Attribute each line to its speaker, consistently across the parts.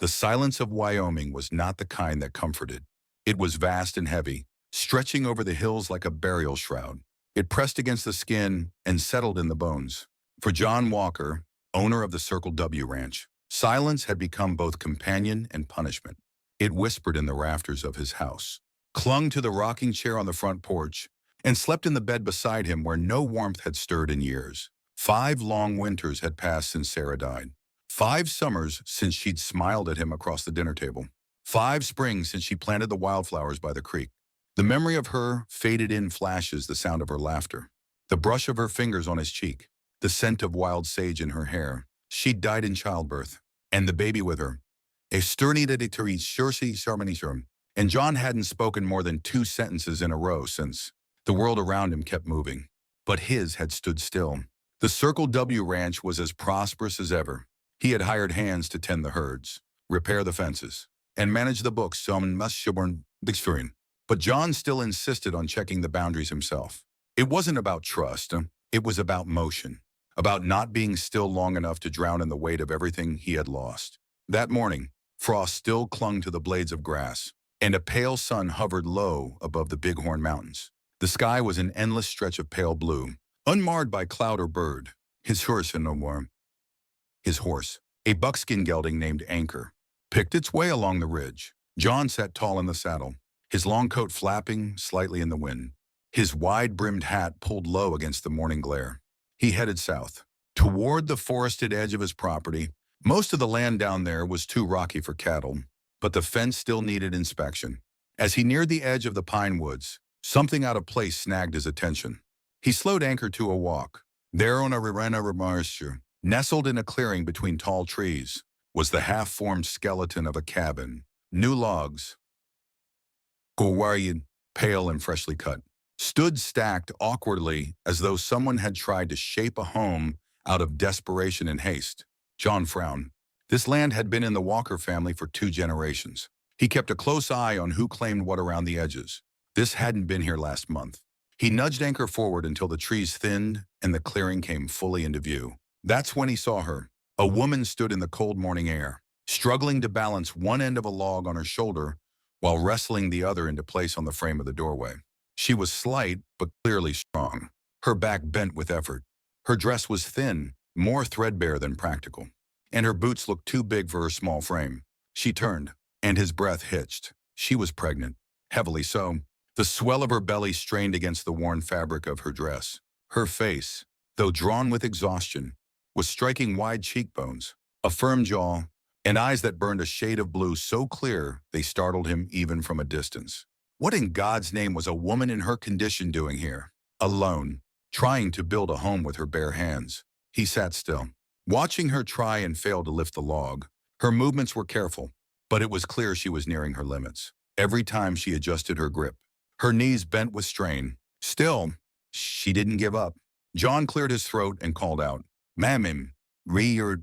Speaker 1: The silence of Wyoming was not the kind that comforted. It was vast and heavy, stretching over the hills like a burial shroud. It pressed against the skin and settled in the bones. For John Walker, owner of the Circle W Ranch, silence had become both companion and punishment. It whispered in the rafters of his house, clung to the rocking chair on the front porch, and slept in the bed beside him where no warmth had stirred in years. 5 long winters had passed since Sarah died. 5 summers since she'd smiled at him across the dinner table. 5 springs since she planted the wildflowers by the creek. The memory of her faded in flashes, the sound of her laughter, the brush of her fingers on his cheek, the scent of wild sage in her hair. She'd died in childbirth, and the baby with her. And John hadn't spoken more than 2 sentences in a row since. The world around him kept moving, but his had stood still. The Circle W Ranch was as prosperous as ever. He had hired hands to tend the herds, repair the fences, and manage the books. But John still insisted on checking the boundaries himself. It wasn't about trust. It was about motion, about not being still long enough to drown in the weight of everything he had lost. That morning, frost still clung to the blades of grass, and a pale sun hovered low above the Bighorn Mountains. The sky was an endless stretch of pale blue, unmarred by cloud or bird. His horse, a buckskin gelding named Anchor, picked its way along the ridge. John sat tall in the saddle, his long coat flapping slightly in the wind, his wide-brimmed hat pulled low against the morning glare. He headed south, toward the forested edge of his property. Most of the land down there was too rocky for cattle, but the fence still needed inspection. As he neared the edge of the pine woods, something out of place snagged his attention. He slowed Anchor to a walk. There on a marsher, nestled in a clearing between tall trees, was the half-formed skeleton of a cabin. New logs, pale and freshly cut, stood stacked awkwardly as though someone had tried to shape a home out of desperation and haste. John frowned. This land had been in the Walker family for 2 generations. He kept a close eye on who claimed what around the edges. This hadn't been here last month. He nudged Anchor forward until the trees thinned and the clearing came fully into view. That's when he saw her. A woman stood in the cold morning air, struggling to balance one end of a log on her shoulder while wrestling the other into place on the frame of the doorway. She was slight, but clearly strong, her back bent with effort. Her dress was thin, more threadbare than practical, and her boots looked too big for her small frame. She turned, and his breath hitched. She was pregnant, heavily so. The swell of her belly strained against the worn fabric of her dress. Her face, though drawn with exhaustion, was striking wide cheekbones, a firm jaw, and eyes that burned a shade of blue so clear they startled him even from a distance. What in God's name was a woman in her condition doing here? Alone, trying to build a home with her bare hands. He sat still, watching her try and fail to lift the log. Her movements were careful, but it was clear she was nearing her limits. Every time she adjusted her grip, her knees bent with strain. Still, she didn't give up. John cleared his throat and called out, "Ma'am, The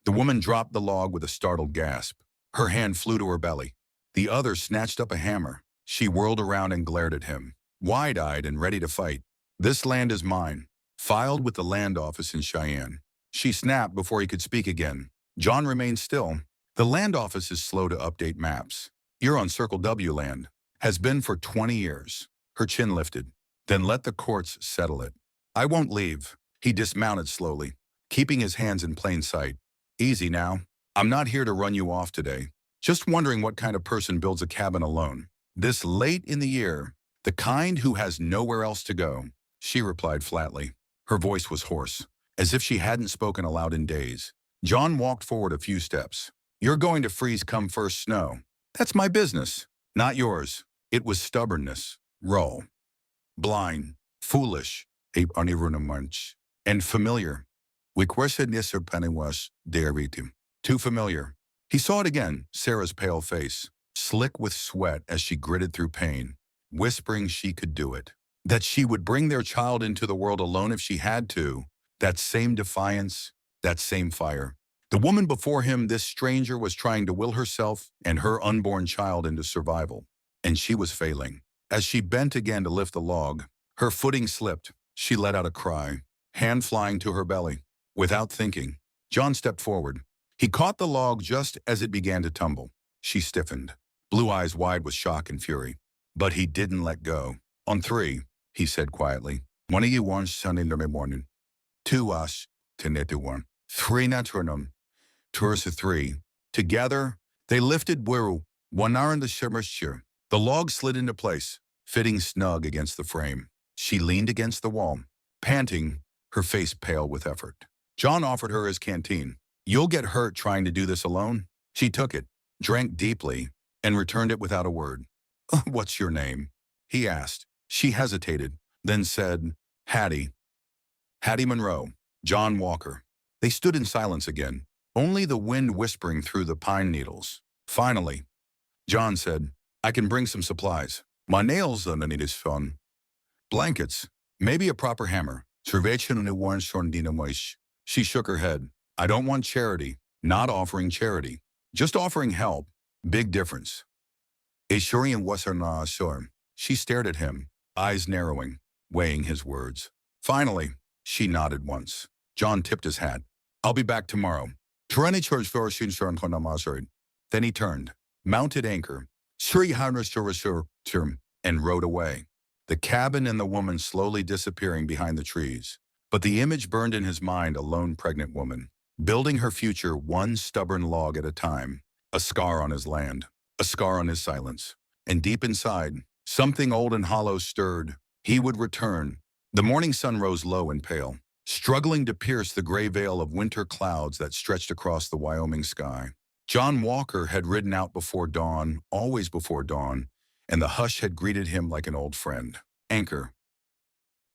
Speaker 1: woman dropped the log with a startled gasp. Her hand flew to her belly. The other snatched up a hammer. She whirled around and glared at him, wide-eyed and ready to fight. "This land is mine," filed with the land office in Cheyenne. She snapped before he could speak again. John remained still. The land office is slow to update maps. "You're on Circle W land. Has been for 20 years. Her chin lifted. "Then let the courts settle it." "I won't leave." He dismounted slowly, keeping his hands in plain sight. "Easy now. I'm not here to run you off today. Just wondering what kind of person builds a cabin alone. This late in the year, the kind who has nowhere else to go." She replied flatly. Her voice was hoarse, as if she hadn't spoken aloud in days. John walked forward a few steps. "You're going to freeze come first snow. That's my business, not yours." It was stubbornness, raw, blind, foolish, and familiar. Too familiar. He saw it again, Sarah's pale face, slick with sweat as she gritted through pain, whispering she could do it, that she would bring their child into the world alone if she had to. That same defiance, that same fire. The woman before him, this stranger, was trying to will herself and her unborn child into survival, and she was failing. As she bent again to lift the log, her footing slipped. She let out a cry, hand flying to her belly. Without thinking, John stepped forward. He caught the log just as it began to tumble. She stiffened, blue eyes wide with shock and fury. But he didn't let go. On three, he said quietly. One of you wants Sunday morning. Two us, to one. Three naturnum. Tours to three. Together, they lifted Wiru, one hour in the shimmer. The log slid into place, fitting snug against the frame. She leaned against the wall, panting, her face pale with effort. John offered her his canteen. You'll get hurt trying to do this alone. She took it, drank deeply, and returned it without a word. What's your name? He asked. She hesitated, then said, Hattie. Hattie Monroe. John Walker. They stood in silence again, only the wind whispering through the pine needles. Finally, John said, I can bring some supplies. My nails underneath his phone. Blankets. Maybe a proper hammer. She shook her head. I don't want charity. Not offering charity. Just offering help. Big difference. Ashurian was her na ashur. She stared at him, eyes narrowing, weighing his words. Finally, she nodded once. John tipped his hat. I'll be back tomorrow. Then he turned, mounted anchor, and rode away. The cabin and the woman slowly disappearing behind the trees. But the image burned in his mind, a lone pregnant woman, building her future one stubborn log at a time, a scar on his land, a scar on his silence. And deep inside, something old and hollow stirred. He would return. The morning sun rose low and pale, struggling to pierce the gray veil of winter clouds that stretched across the Wyoming sky. John Walker had ridden out before dawn, always before dawn, and the hush had greeted him like an old friend. Anchor,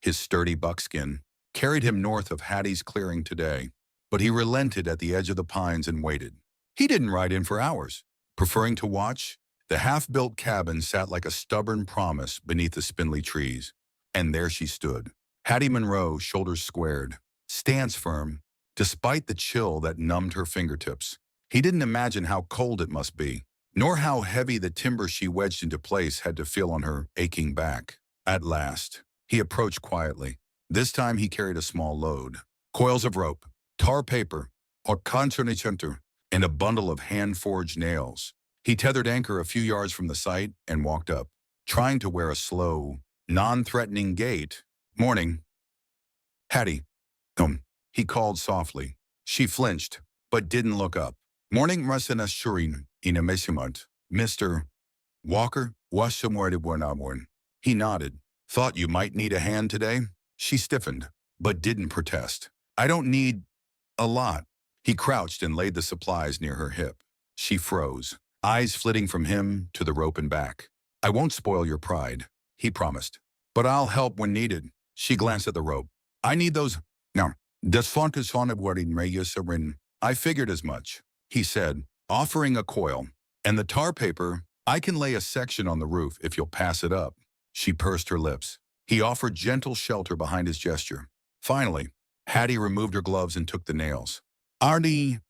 Speaker 1: his sturdy buckskin, carried him north of Hattie's clearing today, but he relented at the edge of the pines and waited. He didn't ride in for hours. Preferring to watch, the half-built cabin sat like a stubborn promise beneath the spindly trees. And there she stood, Hattie Monroe, shoulders squared, stance firm, despite the chill that numbed her fingertips. He didn't imagine how cold it must be, nor how heavy the timber she wedged into place had to feel on her aching back. At last, he approached quietly. This time he carried a small load. Coils of rope, tar paper, and a bundle of hand-forged nails. He tethered anchor a few yards from the site and walked up, trying to wear a slow, non-threatening gait. Morning. Hattie. He called softly. She flinched, but didn't look up. Morning Rasana Shurin Inamesimut. Mr. Walker, Wasamordibornaborn. He nodded. Thought you might need a hand today? She stiffened, but didn't protest. I don't need a lot. He crouched and laid the supplies near her hip. She froze, eyes flitting from him to the rope and back. I won't spoil your pride, he promised. But I'll help when needed. She glanced at the rope. I need those. No. I figured as much, he said, offering a coil. And the tar paper, I can lay a section on the roof if you'll pass it up. She pursed her lips. He offered gentle shelter behind his gesture. Finally, Hattie removed her gloves and took the nails. Arnie.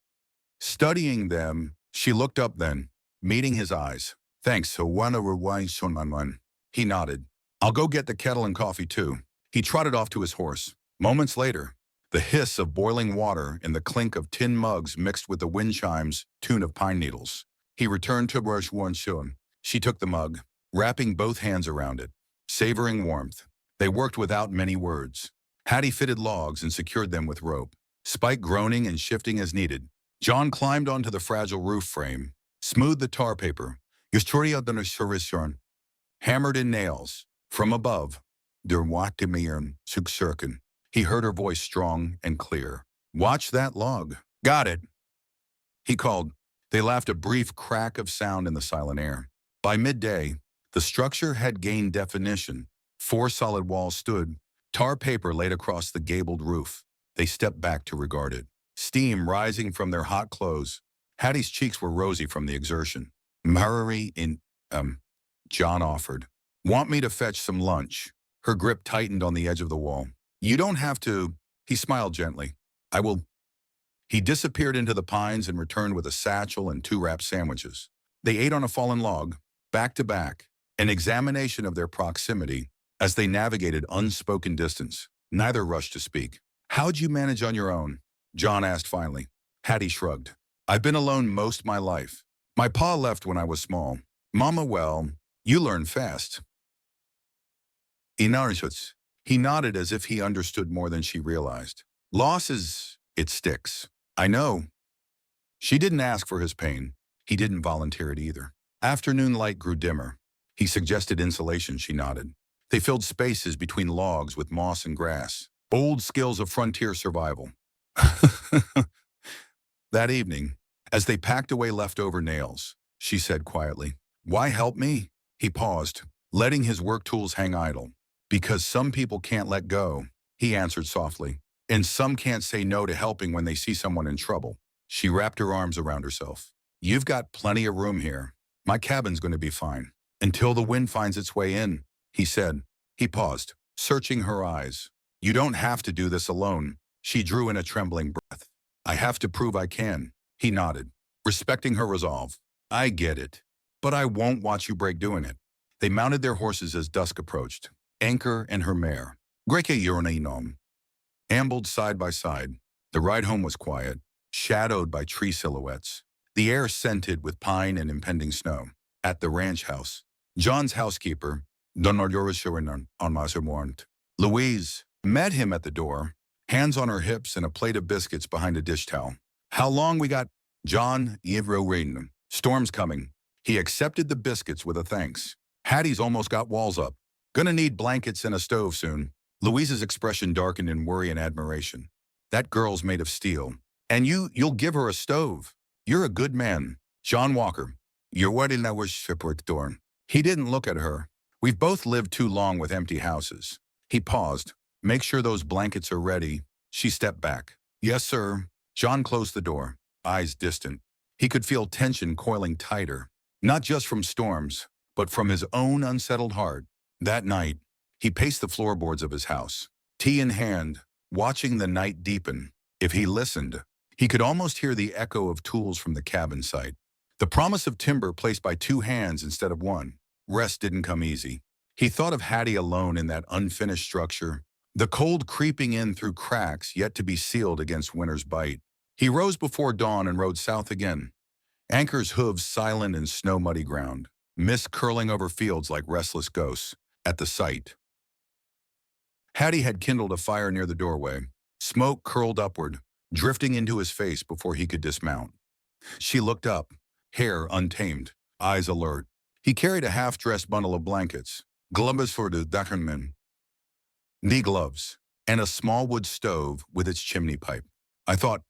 Speaker 1: Studying them, she looked up then, meeting his eyes. Thanks, so one over wine one. He nodded. I'll go get the kettle and coffee too. He trotted off to his horse. Moments later, the hiss of boiling water and the clink of tin mugs mixed with the wind chimes' tune of pine needles. He returned to Brush One Shun. She took the mug, wrapping both hands around it, savoring warmth. They worked without many words. Hattie fitted logs and secured them with rope, Spike groaning and shifting as needed. John climbed onto the fragile roof frame, smoothed the tar paper, hammered in nails. From above, he heard her voice strong and clear. Watch that log. Got it, he called. They laughed, a brief crack of sound in the silent air. By midday, the structure had gained definition. 4 solid walls stood, tar paper laid across the gabled roof. They stepped back to regard it, steam rising from their hot clothes. Hattie's cheeks were rosy from the exertion. John offered. Want me to fetch some lunch? Her grip tightened on the edge of the wall. You don't have to. He smiled gently. I will. He disappeared into the pines and returned with a satchel and 2 wrapped sandwiches. They ate on a fallen log, back to back, an examination of their proximity as they navigated unspoken distance. Neither rushed to speak. How'd you manage on your own? John asked finally. Hattie shrugged. I've been alone most my life. My pa left when I was small. Mama, well, you learn fast. Inarishutz. He nodded as if he understood more than she realized. Loss is, it sticks. I know. She didn't ask for his pain. He didn't volunteer it either. Afternoon light grew dimmer. He suggested insulation, she nodded. They filled spaces between logs with moss and grass. Old skills of frontier survival. That evening, as they packed away leftover nails, she said quietly, "Why help me?" He paused, letting his work tools hang idle. "Because some people can't let go," he answered softly. "And some can't say no to helping when they see someone in trouble." She wrapped her arms around herself. "You've got plenty of room here. My cabin's going to be fine. Until the wind finds its way in," he said. He paused, searching her eyes. "You don't have to do this alone." She drew in a trembling breath. "I have to prove I can," he nodded, respecting her resolve. "I get it, but I won't watch you break doing it." They mounted their horses as dusk approached. Anchor and her mare, Greke Yurnainom, ambled side by side. The ride home was quiet, shadowed by tree silhouettes. The air scented with pine and impending snow. At the ranch house, John's housekeeper, Louise, met him at the door, hands on her hips and a plate of biscuits behind a dish towel. "How long we got?" "John, Yevro Rain. Storm's coming." He accepted the biscuits with a thanks. "Hattie's almost got walls up. Gonna need blankets and a stove soon." Louise's expression darkened in worry and admiration. "That girl's made of steel. And you'll give her a stove. You're a good man." John Walker, "You're what in our shipwreck door." He didn't look at her. "We've both lived too long with empty houses." He paused. "Make sure those blankets are ready." She stepped back. "Yes, sir." John closed the door, eyes distant. He could feel tension coiling tighter, not just from storms, but from his own unsettled heart. That night, he paced the floorboards of his house, tea in hand, watching the night deepen. If he listened, he could almost hear the echo of tools from the cabin site. The promise of timber placed by two hands instead of one. Rest didn't come easy. He thought of Hattie alone in that unfinished structure, the cold creeping in through cracks yet to be sealed against winter's bite. He rose before dawn and rode south again. Anchor's hooves silent in snow-muddy ground, mist curling over fields like restless ghosts. At the site, Hattie had kindled a fire near the doorway. Smoke curled upward, drifting into his face before he could dismount. She looked up, hair untamed, eyes alert. He carried a half-dressed bundle of blankets, gloves for the Dackerman, knee gloves, and a small wood stove with its chimney pipe. "I thought,"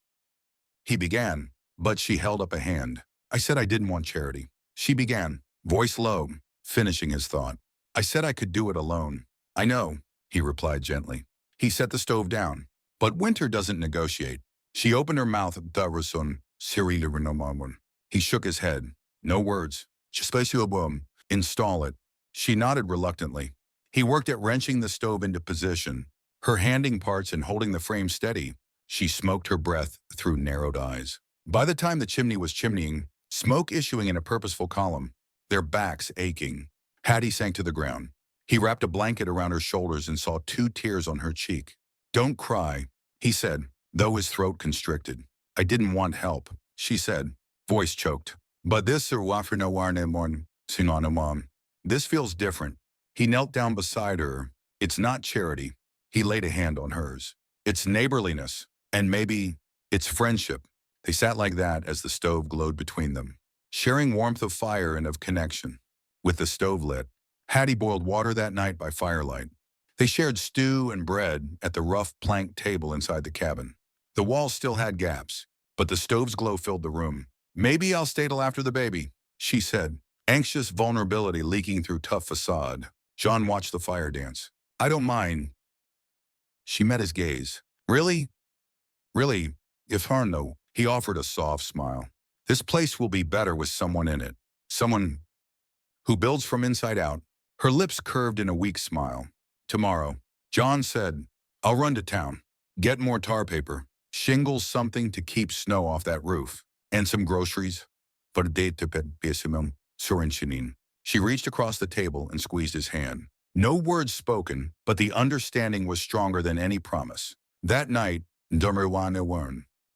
Speaker 1: he began, but she held up a hand. "I said I didn't want charity." She began, voice low, finishing his thought. "I said I could do it alone." "I know," he replied gently. He set the stove down. "But winter doesn't negotiate." She opened her mouth, He shook his head. "No words. Install it." She nodded reluctantly. He worked at wrenching the stove into position, her handing parts and holding the frame steady. She smoked her breath through narrowed eyes. By the time the chimney was chimneying, smoke issuing in a purposeful column, their backs aching, Hattie sank to the ground. He wrapped a blanket around her shoulders and saw 2 tears on her cheek. "Don't cry," he said, though his throat constricted. "I didn't want help," she said, voice choked. "But this this feels different." He knelt down beside her. "It's not charity." He laid a hand on hers. "It's neighborliness, and maybe it's friendship." They sat like that as the stove glowed between them, sharing warmth of fire and of connection. With the stove lit, Hattie boiled water that night by firelight. They shared stew and bread at the rough plank table inside the cabin. The walls still had gaps, but the stove's glow filled the room. "Maybe I'll stay till after the baby," she said, anxious vulnerability leaking through tough facade. John watched the fire dance. "I don't mind." She met his gaze. "Really? Really? If no." He offered a soft smile. "This place will be better with someone in it. Someone who builds from inside out." Her lips curved in a weak smile. "Tomorrow," John said, "I'll run to town. Get more tar paper, shingles, something to keep snow off that roof, and some groceries." For the date to Besimum, Sorinchinin. She reached across the table and squeezed his hand. No words spoken, but the understanding was stronger than any promise. That night,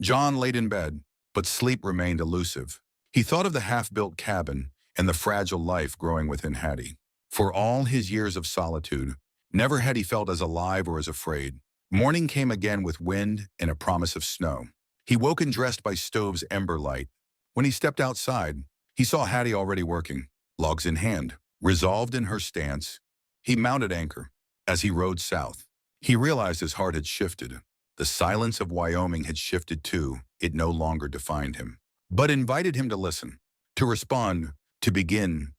Speaker 1: John laid in bed, but sleep remained elusive. He thought of the half-built cabin and the fragile life growing within Hattie. For all his years of solitude, never had he felt as alive or as afraid. Morning came again with wind and a promise of snow. He woke and dressed by stove's ember light. When he stepped outside, he saw Hattie already working, logs in hand. Resolved in her stance, he mounted anchor. As he rowed south, he realized his heart had shifted. The silence of Wyoming had shifted too. It no longer defined him, but invited him to listen, to respond, to begin.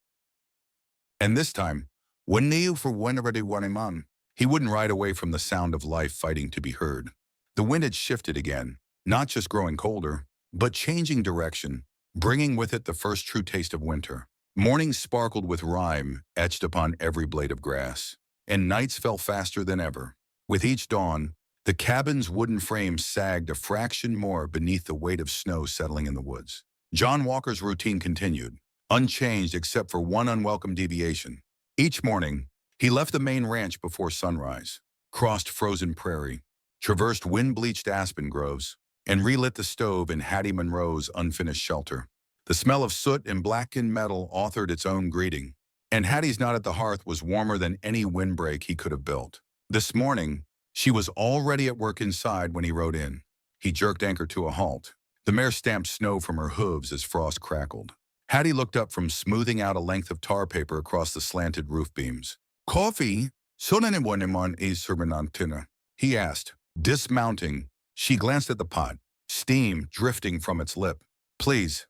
Speaker 1: And this time, when you for whenever they want him on, he wouldn't ride away from the sound of life fighting to be heard. The wind had shifted again, not just growing colder, but changing direction, bringing with it the first true taste of winter. Mornings sparkled with rime etched upon every blade of grass, and nights fell faster than ever. With each dawn, the cabin's wooden frame sagged a fraction more beneath the weight of snow settling in the woods. John Walker's routine continued, unchanged except for one unwelcome deviation. Each morning, he left the main ranch before sunrise, crossed frozen prairie, traversed wind-bleached aspen groves, and relit the stove in Hattie Monroe's unfinished shelter. The smell of soot and blackened metal authored its own greeting, and Hattie's knot at the hearth was warmer than any windbreak he could have built. This morning, she was already at work inside when he rode in. He jerked anchor to a halt. The mare stamped snow from her hooves as frost crackled. Hattie looked up from smoothing out a length of tar paper across the slanted roof beams. "Coffee? Sonanemonemon is serbenantina," he asked. Dismounting, she glanced at the pot, steam drifting from its lip. "Please."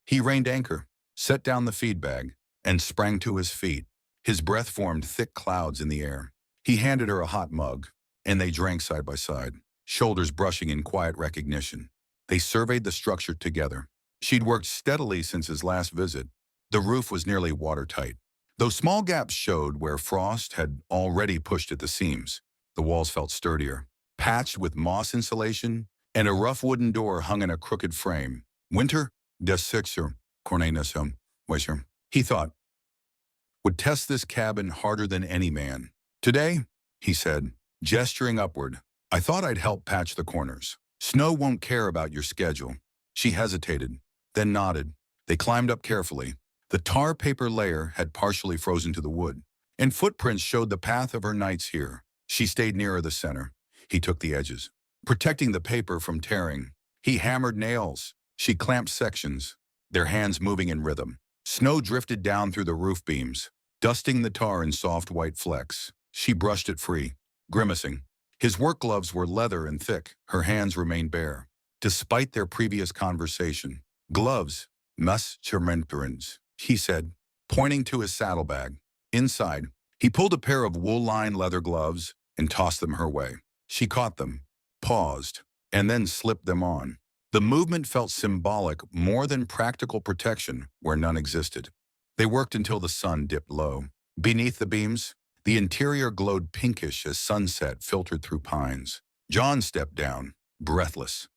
Speaker 1: He reined anchor, set down the feed bag, and sprang to his feet. His breath formed thick clouds in the air. He handed her a hot mug, and they drank side by side, shoulders brushing in quiet recognition. They surveyed the structure together. She'd worked steadily since his last visit. The roof was nearly watertight, though small gaps showed where frost had already pushed at the seams. The walls felt sturdier, patched with moss insulation, and a rough wooden door hung in a crooked frame. Winter, des sixer, cornenusum, wisher, he thought, would test this cabin harder than any man. "Today," he said, gesturing upward, "I thought I'd help patch the corners. Snow won't care about your schedule." She hesitated, then nodded. They climbed up carefully. The tar paper layer had partially frozen to the wood, and footprints showed the path of her nights here. She stayed nearer the center. He took the edges, protecting the paper from tearing. He hammered nails. She clamped sections, their hands moving in rhythm. Snow drifted down through the roof beams, dusting the tar in soft white flecks. She brushed it free, grimacing. His work gloves were leather and thick. Her hands remained bare, despite their previous conversation. "Gloves, mas charmenterins," he said, pointing to his saddlebag. Inside, he pulled a pair of wool-lined leather gloves and tossed them her way. She caught them, paused, and then slipped them on. The movement felt symbolic more than practical protection where none existed. They worked until the sun dipped low. Beneath the beams, the interior glowed pinkish as sunset filtered through pines. John stepped down, breathless.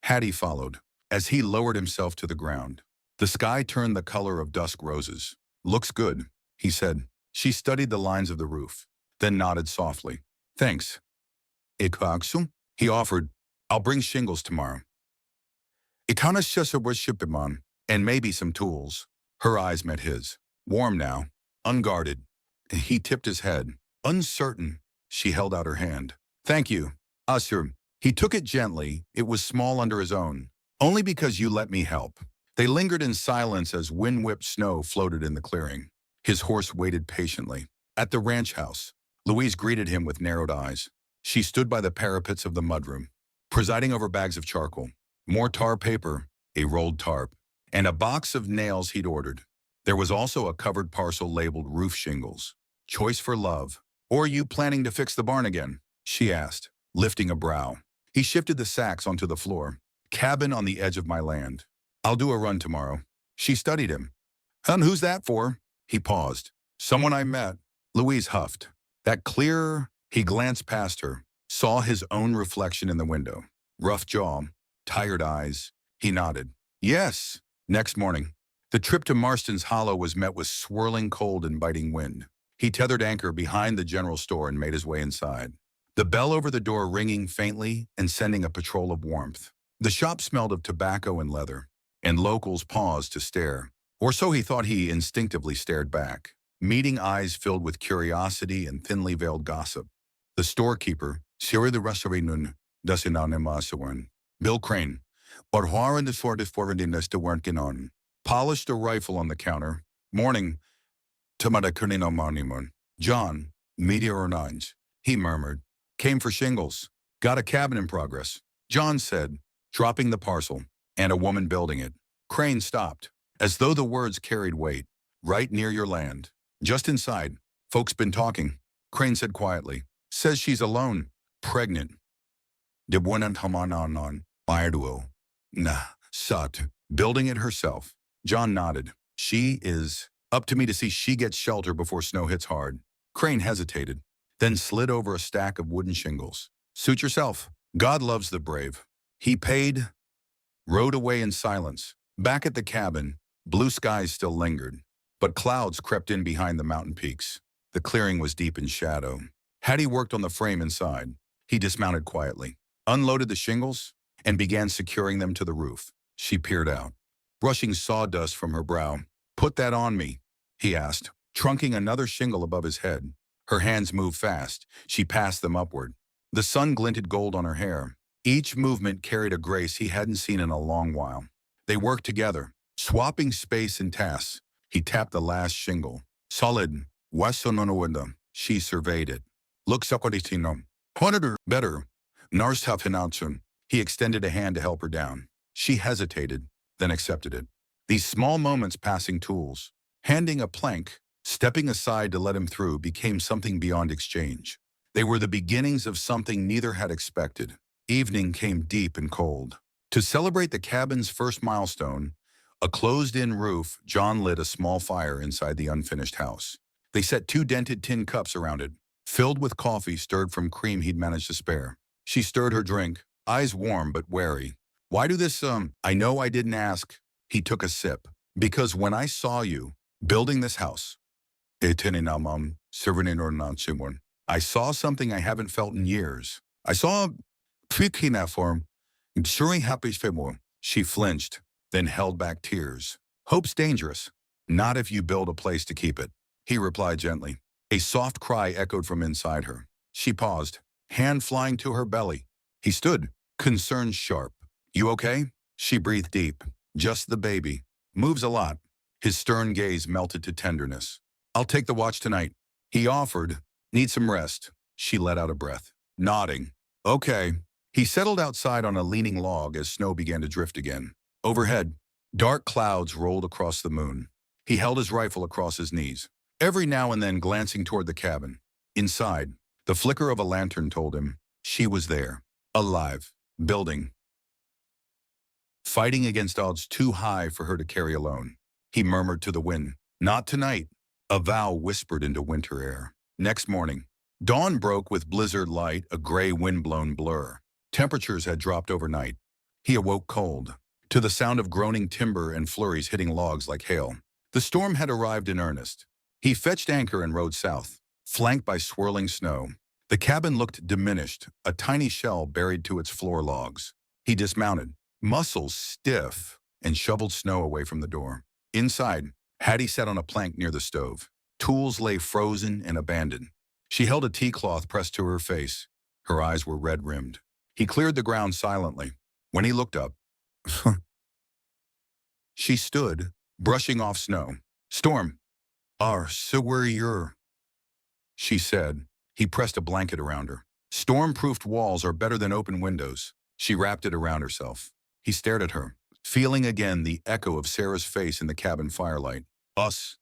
Speaker 1: Hattie followed, as he lowered himself to the ground. The sky turned the color of dusk roses. "Looks good," he said. She studied the lines of the roof, then nodded softly. "Thanks." "Ikaksum?" he offered. "I'll bring shingles tomorrow." "Ikanashesawashipimon," and maybe some tools. Her eyes met his, warm now, unguarded. He tipped his head, uncertain. She held out her hand. "Thank you, Asur." He took it gently. It was small under his own. "Only because you let me help." They lingered in silence as wind-whipped snow floated in the clearing. His horse waited patiently. At the ranch house, Louise greeted him with narrowed eyes. She stood by the parapets of the mudroom, presiding over bags of charcoal, more tar paper, a rolled tarp, and a box of nails he'd ordered. There was also a covered parcel labeled roof shingles. "Choice for love. Or are you planning to fix the barn again?" she asked, lifting a brow. He shifted the sacks onto the floor. "Cabin on the edge of my land. I'll do a run tomorrow." She studied him. "And who's that for?" He paused. "Someone I met." Louise huffed. That clear, he glanced past her, saw his own reflection in the window. Rough jaw, tired eyes. He nodded. "Yes." Next morning, the trip to Marston's Hollow was met with swirling cold and biting wind. He tethered anchor behind the general store and made his way inside, the bell over the door ringing faintly and sending a patrol of warmth. The shop smelled of tobacco and leather, and locals paused to stare. Or so he thought. He instinctively stared back, meeting eyes filled with curiosity and thinly veiled gossip. The storekeeper, Siri the Restaurant, Dasinanimasawan, Bill Crane, Barhuaran the Sort of Forwardiness to Workinon, polished a rifle on the counter. Morning, Tamada Kunino Monimun. John, Meteor Nines, he murmured. Came for shingles. Got a cabin in progress. John said, dropping the parcel, and a woman building it. Crane stopped, as though the words carried weight. Right near your land. Just inside. Folks been talking. Crane said quietly. Says she's alone. Pregnant. De buenan hamananon. Bayarduo. Nah, sat. Building it herself. John nodded. She is. Up to me to see she gets shelter before snow hits hard. Crane hesitated, then slid over a stack of wooden shingles. Suit yourself. God loves the brave. He paid, rode away in silence. Back at the cabin, blue skies still lingered, but clouds crept in behind the mountain peaks. The clearing was deep in shadow. Hattie worked on the frame inside. He dismounted quietly, unloaded the shingles, and began securing them to the roof. She peered out, brushing sawdust from her brow. Put that on me, he asked, trunking another shingle above his head. Her hands moved fast. She passed them upward. The sun glinted gold on her hair. Each movement carried a grace he hadn't seen in a long while. They worked together, swapping space and tasks. He tapped the last shingle. Solid. Wasononowinda. She surveyed it. Look sakwaditino. Honor better. Narstafinautsun. He extended a hand to help her down. She hesitated, then accepted it. These small moments passing tools, handing a plank, stepping aside to let him through became something beyond exchange. They were the beginnings of something neither had expected. Evening came deep and cold. To celebrate the cabin's first milestone, a closed-in roof, John lit a small fire inside the unfinished house. They set 2 dented tin cups around it, filled with coffee stirred from cream he'd managed to spare. She stirred her drink, eyes warm but wary. Why do this, I know I didn't ask. He took a sip. Because when I saw you building this house, I saw something I haven't felt in years. I saw form. She flinched, then held back tears. Hope's dangerous. Not if you build a place to keep it, he replied gently. A soft cry echoed from inside her. She paused, hand flying to her belly. He stood, concern sharp. You okay? She breathed deep. Just the baby. Moves a lot. His stern gaze melted to tenderness. I'll take the watch tonight. He offered. Need some rest. She let out a breath, nodding. Okay. He settled outside on a leaning log as snow began to drift again. Overhead, dark clouds rolled across the moon. He held his rifle across his knees, every now and then glancing toward the cabin. Inside, the flicker of a lantern told him she was there, alive, building, fighting against odds too high for her to carry alone. He murmured to the wind, not tonight. A vow whispered into winter air. Next morning, dawn broke with blizzard light, a gray wind-blown blur. Temperatures had dropped overnight. He awoke cold, to the sound of groaning timber and flurries hitting logs like hail. The storm had arrived in earnest. He fetched anchor and rode south, flanked by swirling snow. The cabin looked diminished, a tiny shell buried to its floor logs. He dismounted, muscles stiff, and shoveled snow away from the door. Inside, Hattie sat on a plank near the stove. Tools lay frozen and abandoned. She held a tea cloth pressed to her face. Her eyes were red-rimmed. He cleared the ground silently. When he looked up, she stood, brushing off snow. Storm. So where you're, she said. He pressed a blanket around her. Storm-proofed walls are better than open windows. She wrapped it around herself. He stared at her, feeling again the echo of Sarah's face in the cabin firelight. Us.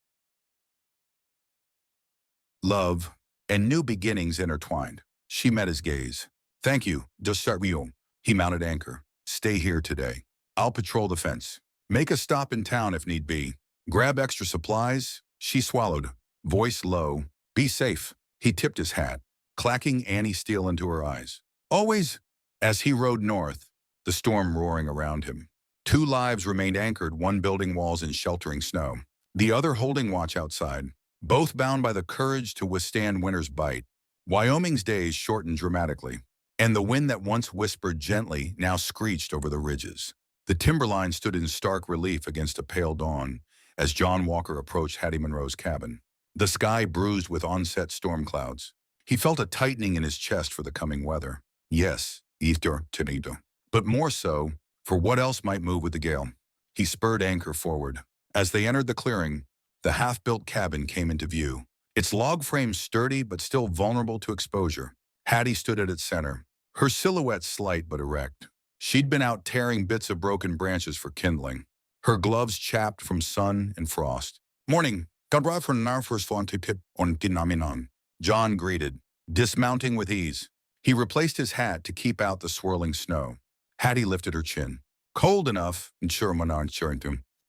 Speaker 1: Love and new beginnings intertwined. She met his gaze. Thank you, Dosarvio. He mounted anchor. Stay here today. I'll patrol the fence. Make a stop in town if need be. Grab extra supplies. She swallowed, voice low. Be safe. He tipped his hat, clacking Annie steel into her eyes. Always. As he rode north, the storm roaring around him. 2 lives remained anchored, one building walls in sheltering snow, the other holding watch outside, both bound by the courage to withstand winter's bite. Wyoming's days shortened dramatically. and the wind that once whispered gently now screeched over the ridges. The timberline stood in stark relief against a pale dawn as John Walker approached Hattie Monroe's cabin. The sky bruised with onset storm clouds. He felt a tightening in his chest for the coming weather. Yes, Easter Tenido. But more so, for what else might move with the gale. He spurred anchor forward. As they entered the clearing, the half-built cabin came into view. Its log frame sturdy but still vulnerable to exposure. Hattie stood at its center, her silhouette slight but erect. She'd been out tearing bits of broken branches for kindling, her gloves chapped from sun and frost. Morning, Gadra for Narfers Fontipip on Dinaminon. John greeted, dismounting with ease. He replaced his hat to keep out the swirling snow. Hattie lifted her chin. Cold enough,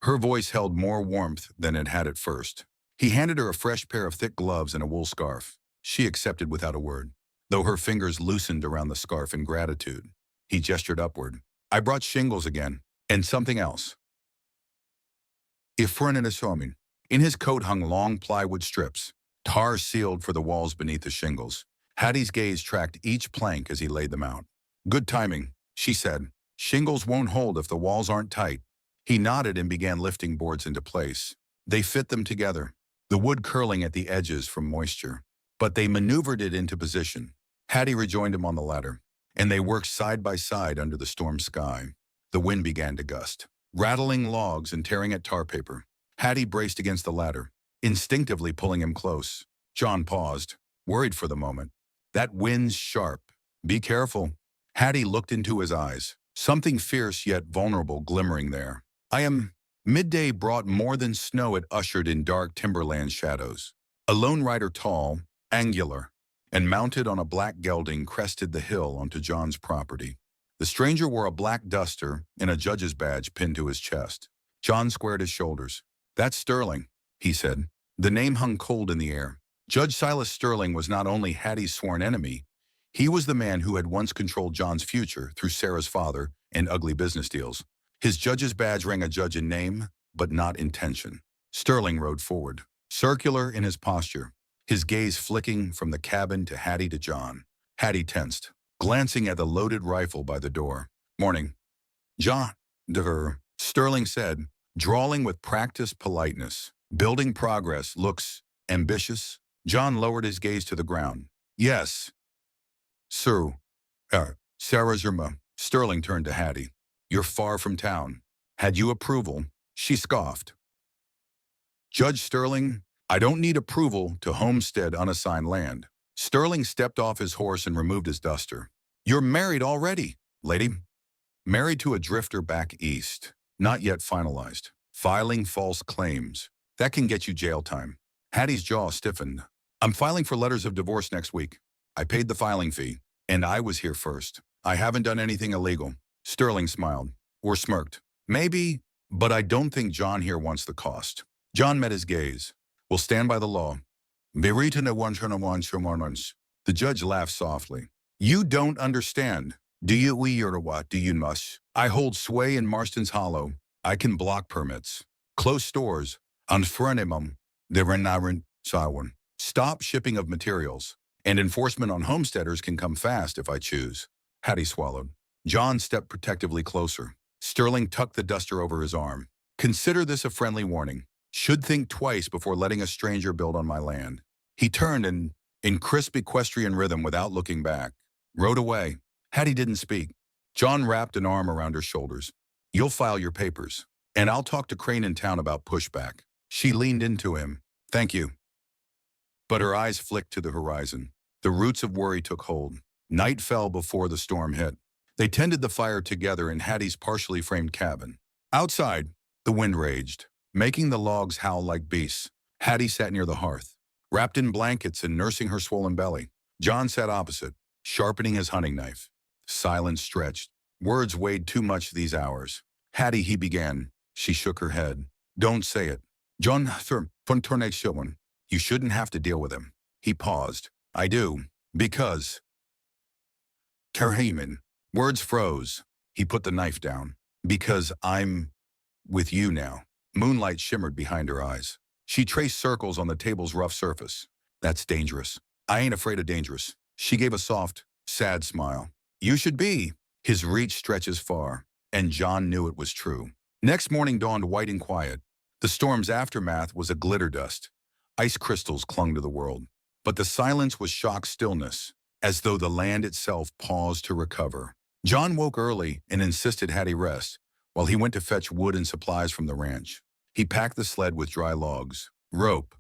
Speaker 1: her voice held more warmth than it had at first. He handed her a fresh pair of thick gloves and a wool scarf. She accepted without a word, though her fingers loosened around the scarf in gratitude. He gestured upward. I brought shingles again, and something else. In his coat hung long plywood strips, tar sealed for the walls beneath the shingles. Hattie's gaze tracked each plank as he laid them out. Good timing, she said. Shingles won't hold if the walls aren't tight. He nodded and began lifting boards into place. They fit them together, the wood curling at the edges from moisture. But they maneuvered it into position. Hattie rejoined him on the ladder, and they worked side by side under the storm sky. The wind began to gust, rattling logs and tearing at tar paper. Hattie braced against the ladder, instinctively pulling him close. John paused, worried for the moment. That wind's sharp. Be careful. Hattie looked into his eyes, something fierce yet vulnerable glimmering there. Midday brought more than snow it ushered in dark timberland shadows. A lone rider tall, angular, and mounted on a black gelding crested the hill onto John's property. The stranger wore a black duster and a judge's badge pinned to his chest. John squared his shoulders. That's Sterling, he said. The name hung cold in the air. Judge Silas Sterling was not only Hattie's sworn enemy, he was the man who had once controlled John's future through Sarah's father and ugly business deals. His judge's badge rang a judge in name, but not intention. Sterling rode forward, circular in his posture, his gaze flicking from the cabin to Hattie to John. Hattie tensed, glancing at the loaded rifle by the door. Morning. John, Sterling said, drawling with practiced politeness. Building progress looks ambitious. John lowered his gaze to the ground. Yes. Sir, Sarah Zerma. Sterling turned to Hattie. You're far from town. Had you approval? She scoffed. Judge Sterling, I don't need approval to homestead unassigned land. Sterling stepped off his horse and removed his duster. You're married already, lady. Married to a drifter back east. Not yet finalized. Filing false claims. That can get you jail time. Hattie's jaw stiffened. I'm filing for letters of divorce next week. I paid the filing fee, and I was here first. I haven't done anything illegal. Sterling smiled, or smirked. Maybe, but I don't think John here wants the cost. John met his gaze. We'll stand by the law. The judge laughed softly. You don't understand. Do you what do you must? I hold sway in Marston's Hollow. I can block permits, close stores, unfrenimum, stop shipping of materials, and enforcement on homesteaders can come fast if I choose. Hattie swallowed. John stepped protectively closer. Sterling tucked the duster over his arm. Consider this a friendly warning. Should think twice before letting a stranger build on my land. He turned and, in crisp equestrian rhythm without looking back, rode away. Hattie didn't speak. John wrapped an arm around her shoulders. You'll file your papers, and I'll talk to Crane in town about pushback. She leaned into him. Thank you. But her eyes flicked to the horizon. The roots of worry took hold. Night fell before the storm hit. They tended the fire together in Hattie's partially framed cabin. Outside, the wind raged, making the logs howl like beasts. Hattie sat near the hearth, wrapped in blankets and nursing her swollen belly. John sat opposite, sharpening his hunting knife. Silence stretched. Words weighed too much these hours. Hattie, he began. She shook her head. Don't say it. John, you shouldn't have to deal with him. He paused. I do, because... Terhaman. Words froze. He put the knife down. Because I'm with you now. Moonlight shimmered behind her eyes. She traced circles on the table's rough surface. That's dangerous. I ain't afraid of dangerous. She gave a soft, sad smile. You should be. His reach stretches far, and John knew it was true. Next morning dawned white and quiet. The storm's aftermath was a glitter dust. Ice crystals clung to the world. But the silence was shocked stillness, as though the land itself paused to recover. John woke early and insisted Hattie rest, while he went to fetch wood and supplies from the ranch. He packed the sled with dry logs, rope,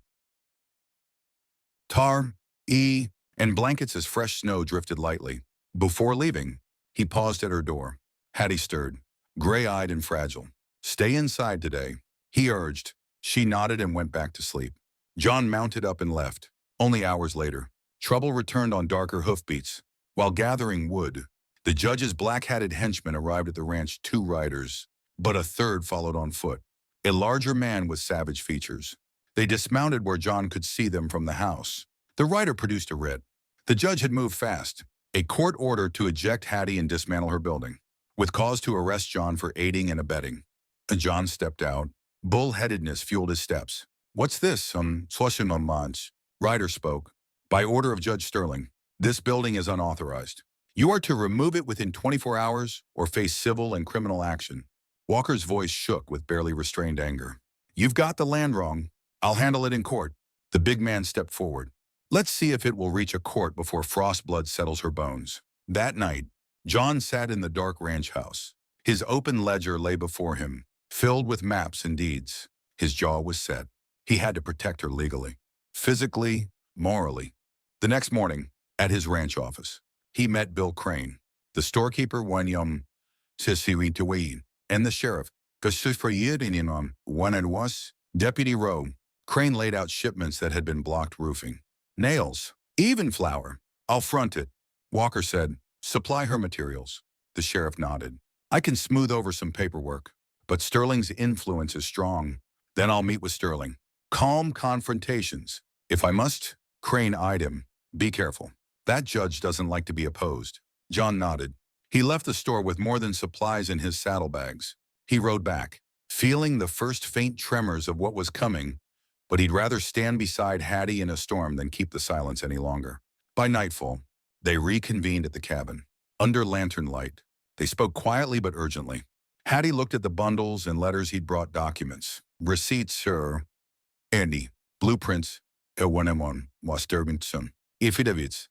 Speaker 1: tar, and blankets as fresh snow drifted lightly. Before leaving, he paused at her door. Hattie stirred, gray-eyed and fragile. "Stay inside today," he urged. She nodded and went back to sleep. John mounted up and left. Only hours later, trouble returned on darker hoofbeats. While gathering wood, the judge's black-hatted henchmen arrived at the ranch, 2 riders, but a third followed on foot, a larger man with savage features. They dismounted where John could see them from the house. The rider produced a writ. The judge had moved fast, a court order to eject Hattie and dismantle her building, with cause to arrest John for aiding and abetting. John stepped out. Bullheadedness fueled his steps. "What's this, slushing on munch?" Ryder spoke. "By order of Judge Sterling, this building is unauthorized. You are to remove it within 24 hours or face civil and criminal action." Walker's voice shook with barely restrained anger. "You've got the land wrong. I'll handle it in court." The big man stepped forward. "Let's see if it will reach a court before frostblood settles her bones." That night, John sat in the dark ranch house. His open ledger lay before him, filled with maps and deeds. His jaw was set. He had to protect her legally, physically, morally. The next morning, at his ranch office, he met Bill Crane, the storekeeper Wanyum Sisiwitawee, and the sheriff, one and was Deputy Rowe. Crane laid out shipments that had been blocked roofing. "Nails, even flour. I'll front it." Walker said, "Supply her materials." The sheriff nodded. "I can smooth over some paperwork, but Sterling's influence is strong. Then I'll meet with Sterling. Calm confrontations. If I must." Crane eyed him. "Be careful. That judge doesn't like to be opposed." John nodded. He left the store with more than supplies in his saddlebags. He rode back, feeling the first faint tremors of what was coming, but he'd rather stand beside Hattie in a storm than keep the silence any longer. By nightfall, they reconvened at the cabin. Under lantern light, they spoke quietly but urgently. Hattie looked at the bundles and letters he'd brought: documents, receipts, sir, Andy, blueprints, one Wasterbinson, affidavits.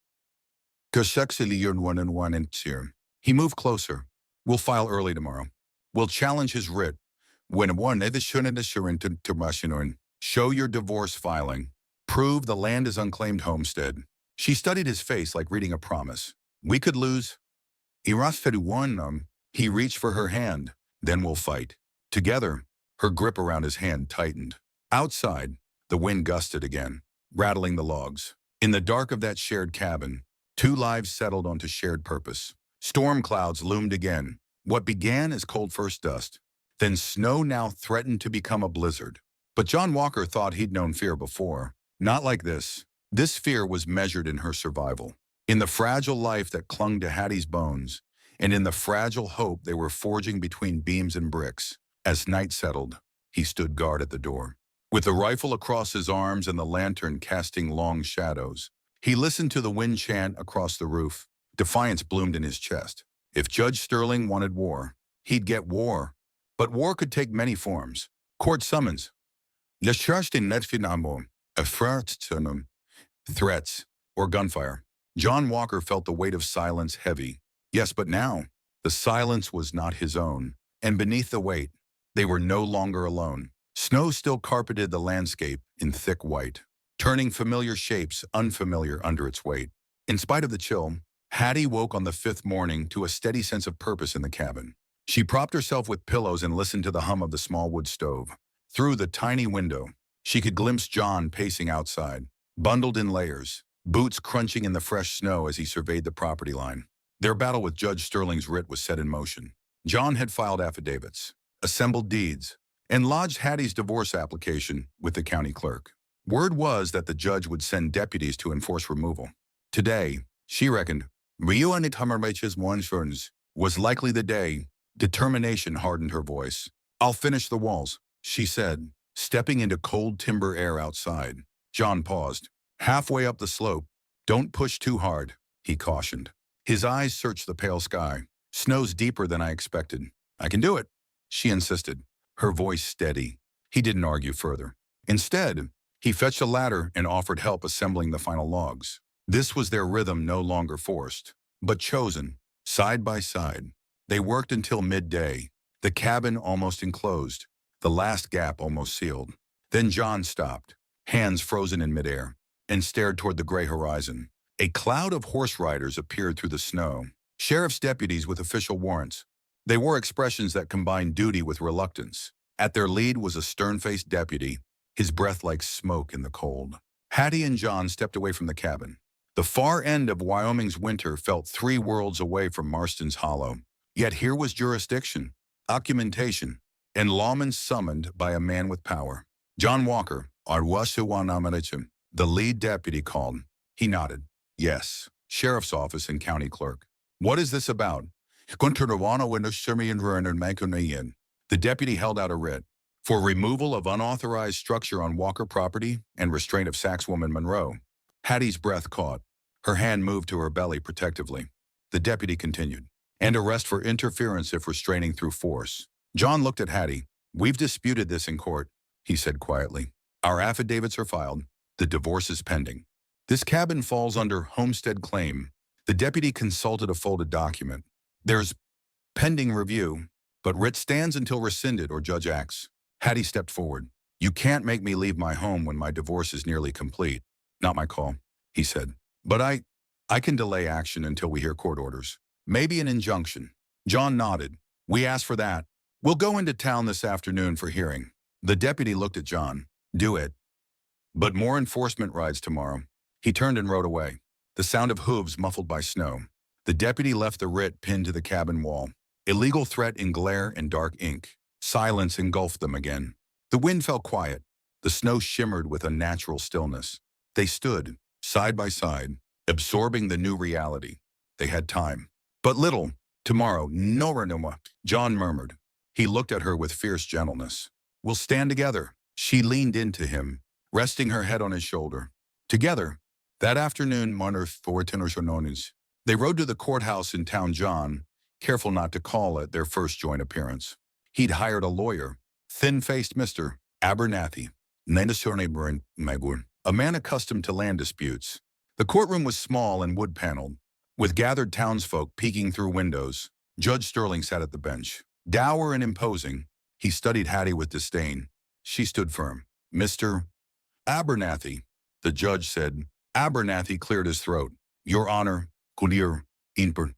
Speaker 1: One and sir. He moved closer. "We'll file early tomorrow. We'll challenge his writ. When one show your divorce filing. Prove the land is unclaimed homestead." She studied his face like reading a promise. "We could lose." He reached for her hand. "Then we'll fight." Together, her grip around his hand tightened. Outside, the wind gusted again, rattling the logs. In the dark of that shared cabin, 2 lives settled onto shared purpose. Storm clouds loomed again. What began as cold first dust, then snow now threatened to become a blizzard. But John Walker thought he'd known fear before. Not like this. This fear was measured in her survival, in the fragile life that clung to Hattie's bones, and in the fragile hope they were forging between beams and bricks. As night settled, he stood guard at the door. With the rifle across his arms and the lantern casting long shadows, he listened to the wind chant across the roof. Defiance bloomed in his chest. If Judge Sterling wanted war, he'd get war. But war could take many forms. Court summons, threats, or gunfire. John Walker felt the weight of silence heavy. Yes, but now, the silence was not his own. And beneath the weight, they were no longer alone. Snow still carpeted the landscape in thick white, turning familiar shapes unfamiliar under its weight. In spite of the chill, Hattie woke on the 5th morning to a steady sense of purpose in the cabin. She propped herself with pillows and listened to the hum of the small wood stove. Through the tiny window, she could glimpse John pacing outside, bundled in layers, boots crunching in the fresh snow as he surveyed the property line. Their battle with Judge Sterling's writ was set in motion. John had filed affidavits, assembled deeds, and lodged Hattie's divorce application with the county clerk. Word was that the judge would send deputies to enforce removal. Today, she reckoned, was likely the day. Determination hardened her voice. "I'll finish the walls," she said, stepping into cold timber air outside. John paused. "Halfway up the slope. Don't push too hard," he cautioned. His eyes searched the pale sky. Snow's deeper than I expected. I can do it, she insisted, her voice steady. He didn't argue further. Instead, he fetched a ladder and offered help assembling the final logs. This was their rhythm, no longer forced, but chosen, side by side. They worked until midday, the cabin almost enclosed, the last gap almost sealed. Then John stopped, hands frozen in midair, and stared toward the gray horizon. A cloud of horse riders appeared through the snow, sheriff's deputies with official warrants. They wore expressions that combined duty with reluctance. At their lead was a stern-faced deputy, his breath like smoke in the cold. Hattie and John stepped away from the cabin. The far end of Wyoming's winter felt 3 worlds away from Marston's Hollow. Yet here was jurisdiction, documentation, and lawmen summoned by a man with power. John Walker, Arwasuwanamarichim, the lead deputy, called. He nodded. Yes, sheriff's office and county clerk. What is this about? The deputy held out a writ for removal of unauthorized structure on Walker property and restraint of Saxwoman Monroe. Hattie's breath caught. Her hand moved to her belly protectively. The deputy continued. And arrest for interference if restraining through force. John looked at Hattie. We've disputed this in court, he said quietly. Our affidavits are filed. The divorce is pending. This cabin falls under homestead claim. The deputy consulted a folded document. There's pending review, but writ stands until rescinded or judge acts. Hattie stepped forward. You can't make me leave my home when my divorce is nearly complete. Not my call, he said. But I can delay action until we hear court orders. Maybe an injunction. John nodded. We asked for that. We'll go into town this afternoon for hearing. The deputy looked at John. Do it. But more enforcement rides tomorrow. He turned and rode away, the sound of hooves muffled by snow. The deputy left the writ pinned to the cabin wall. Illegal threat in glare and dark ink. Silence engulfed them again. The wind fell quiet. The snow shimmered with unnatural stillness. They stood, side by side, absorbing the new reality. They had time. But little. Tomorrow, no. John murmured. He looked at her with fierce gentleness. We'll stand together. She leaned into him, resting her head on his shoulder. Together. That afternoon, they rode to the courthouse in town. John, careful not to call it their first joint appearance. He'd hired a lawyer, thin-faced Mr. Abernathy, a man accustomed to land disputes. The courtroom was small and wood-paneled, with gathered townsfolk peeking through windows. Judge Sterling sat at the bench. Dour and imposing, he studied Hattie with disdain. She stood firm. Mr. Abernathy, the judge said. Abernathy cleared his throat. Your Honor, Kudir, Inpert,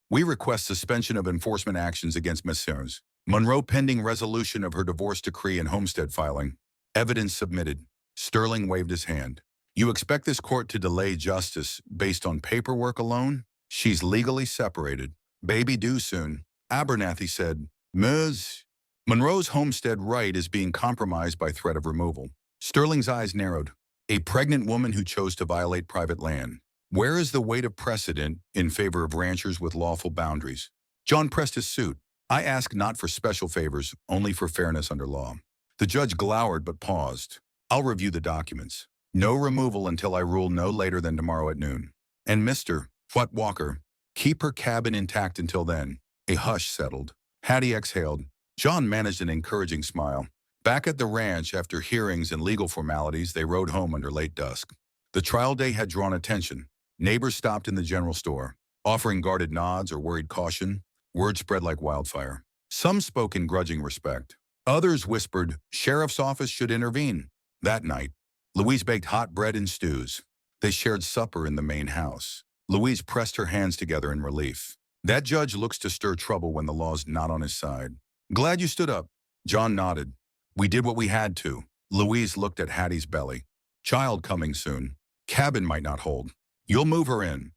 Speaker 1: we request suspension of enforcement actions against Messrs. Monroe pending resolution of her divorce decree and homestead filing. Evidence submitted. Sterling waved his hand. You expect this court to delay justice based on paperwork alone? She's legally separated. Baby due soon. Abernathy said, Ms. Monroe's homestead right is being compromised by threat of removal. Sterling's eyes narrowed. A pregnant woman who chose to violate private land. Where is the weight of precedent in favor of ranchers with lawful boundaries? John pressed his suit. I ask not for special favors, only for fairness under law. The judge glowered but paused. I'll review the documents. No removal until I rule no later than tomorrow at noon. And Mr. Walker, keep her cabin intact until then. A hush settled. Hattie exhaled. John managed an encouraging smile. Back at the ranch, after hearings and legal formalities, they rode home under late dusk. The trial day had drawn attention. Neighbors stopped in the general store, offering guarded nods or worried caution. Word spread like wildfire. Some spoke in grudging respect. Others whispered, sheriff's office should intervene. That night, Louise baked hot bread and stews. They shared supper in the main house. Louise pressed her hands together in relief. That judge looks to stir trouble when the law's not on his side. Glad you stood up. John nodded. We did what we had to. Louise looked at Hattie's belly. Child coming soon. Cabin might not hold. You'll move her in.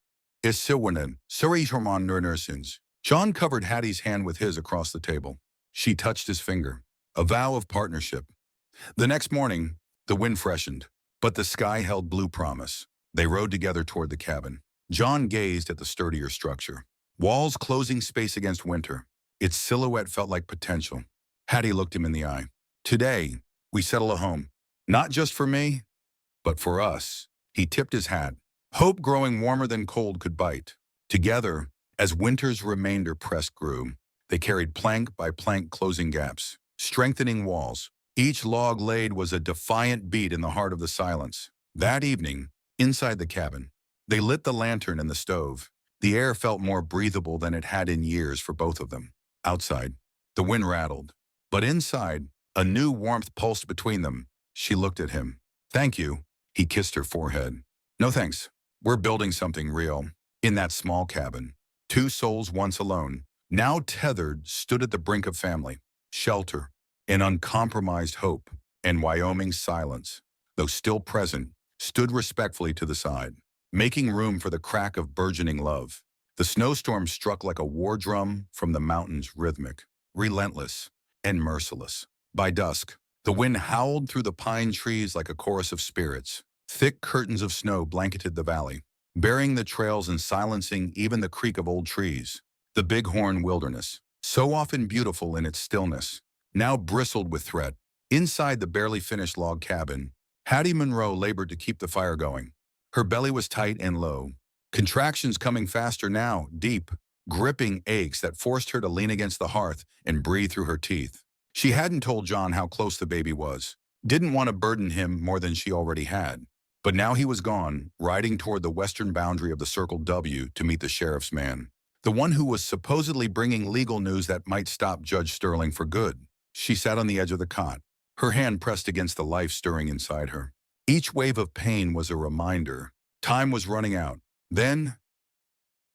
Speaker 1: John covered Hattie's hand with his across the table. She touched his finger. A vow of partnership. The next morning, the wind freshened, but the sky held blue promise. They rode together toward the cabin. John gazed at the sturdier structure. Walls closing space against winter. Its silhouette felt like potential. Hattie looked him in the eye. Today, we settle a home. Not just for me, but for us. He tipped his hat. Hope growing warmer than cold could bite. Together, as winter's remainder pressed grew, they carried plank by plank closing gaps, strengthening walls. Each log laid was a defiant beat in the heart of the silence. That evening, inside the cabin, they lit the lantern and the stove. The air felt more breathable than it had in years for both of them. Outside, the wind rattled. But inside, a new warmth pulsed between them. She looked at him. "Thank you." He kissed her forehead. "No thanks. We're building something real." In that small cabin, two souls once alone, now tethered, stood at the brink of family, shelter, and uncompromised hope, and Wyoming's silence, though still present, stood respectfully to the side, making room for the crack of burgeoning love. The snowstorm struck like a war drum from the mountains, rhythmic, relentless, and merciless. By dusk, the wind howled through the pine trees like a chorus of spirits. Thick curtains of snow blanketed the valley, burying the trails and silencing even the creak of old trees. The Bighorn Wilderness, so often beautiful in its stillness, now bristled with threat. Inside the barely finished log cabin, Hattie Monroe labored to keep the fire going. Her belly was tight and low, contractions coming faster now, deep, gripping aches that forced her to lean against the hearth and breathe through her teeth. She hadn't told John how close the baby was, didn't want to burden him more than she already had. But now he was gone, riding toward the western boundary of the Circle W to meet the sheriff's man, the one who was supposedly bringing legal news that might stop Judge Sterling for good. She sat on the edge of the cot, her hand pressed against the life stirring inside her. Each wave of pain was a reminder. Time was running out. Then,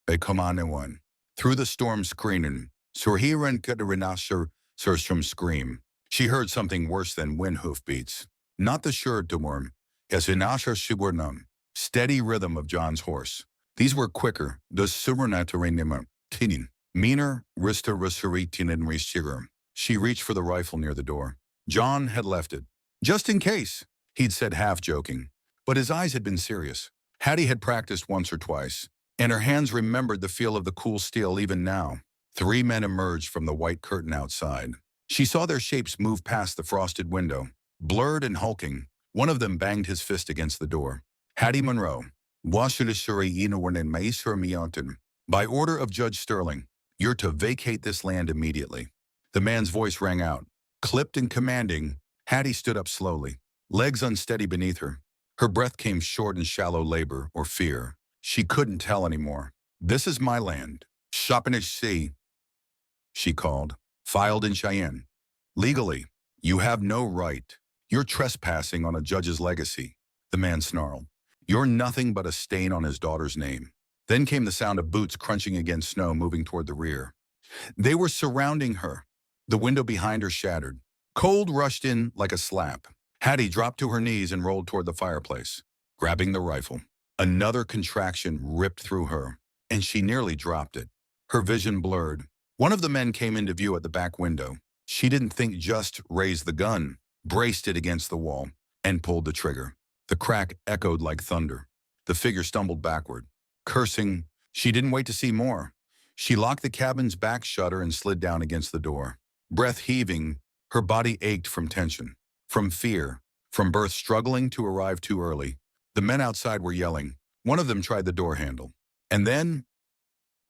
Speaker 1: they come on one. Through the storm screening, Surhiran Katarinasher Surstrom scream. She heard something worse than wind hoof beats. Not the sure dumorm, as Inasher Shugurnum, steady rhythm of John's horse. These were quicker, the Suranatarinima, tinin, meaner, Rista Rusuritin Rishirum. She reached for the rifle near the door. John had left it. Just in case, he'd said half-joking. But his eyes had been serious. Hattie had practiced once or twice, and her hands remembered the feel of the cool steel even now. 3 men emerged from the white curtain outside. She saw their shapes move past the frosted window, blurred and hulking. One of them banged his fist against the door. Hattie Monroe. By order of Judge Sterling, you're to vacate this land immediately. The man's voice rang out. Clipped and commanding, Hattie stood up slowly, legs unsteady beneath her. Her breath came short in shallow labor or fear. She couldn't tell anymore. "This is my land. Shopinish Sea," she called. "Filed in Cheyenne. Legally, you have no right. You're trespassing on a judge's legacy." The man snarled. "You're nothing but a stain on his daughter's name." Then came the sound of boots crunching against snow moving toward the rear. They were surrounding her. The window behind her shattered. Cold rushed in like a slap. Hattie dropped to her knees and rolled toward the fireplace, grabbing the rifle. Another contraction ripped through her, and she nearly dropped it. Her vision blurred. One of the men came into view at the back window. She didn't think, just raised the gun, braced it against the wall, and pulled the trigger. The crack echoed like thunder. The figure stumbled backward. Cursing, she didn't wait to see more. She locked the cabin's back shutter and slid down against the door. Breath heaving, her body ached from tension, from fear, from birth struggling to arrive too early. The men outside were yelling. One of them tried the door handle. And then,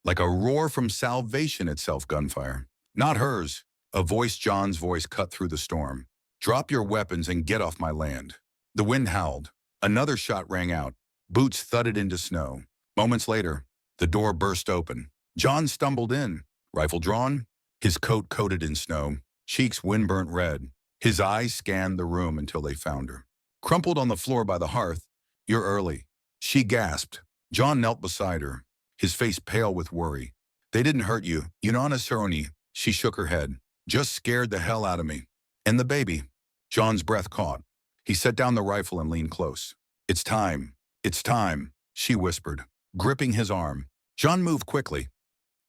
Speaker 1: like a roar from salvation itself, gunfire. Not hers. A voice, John's voice, cut through the storm. "Drop your weapons and get off my land." The wind howled. Another shot rang out. Boots thudded into snow. Moments later, the door burst open. John stumbled in, rifle drawn, his coat coated in snow, cheeks wind-burnt red. His eyes scanned the room until they found her. Crumpled on the floor by the hearth. "You're early," she gasped. John knelt beside her, his face pale with worry. "They didn't hurt you, Yunana Saroni." She shook her head. "Just scared the hell out of me." "And the baby?" John's breath caught. He set down the rifle and leaned close. "It's time. It's time," she whispered, gripping his arm. John moved quickly.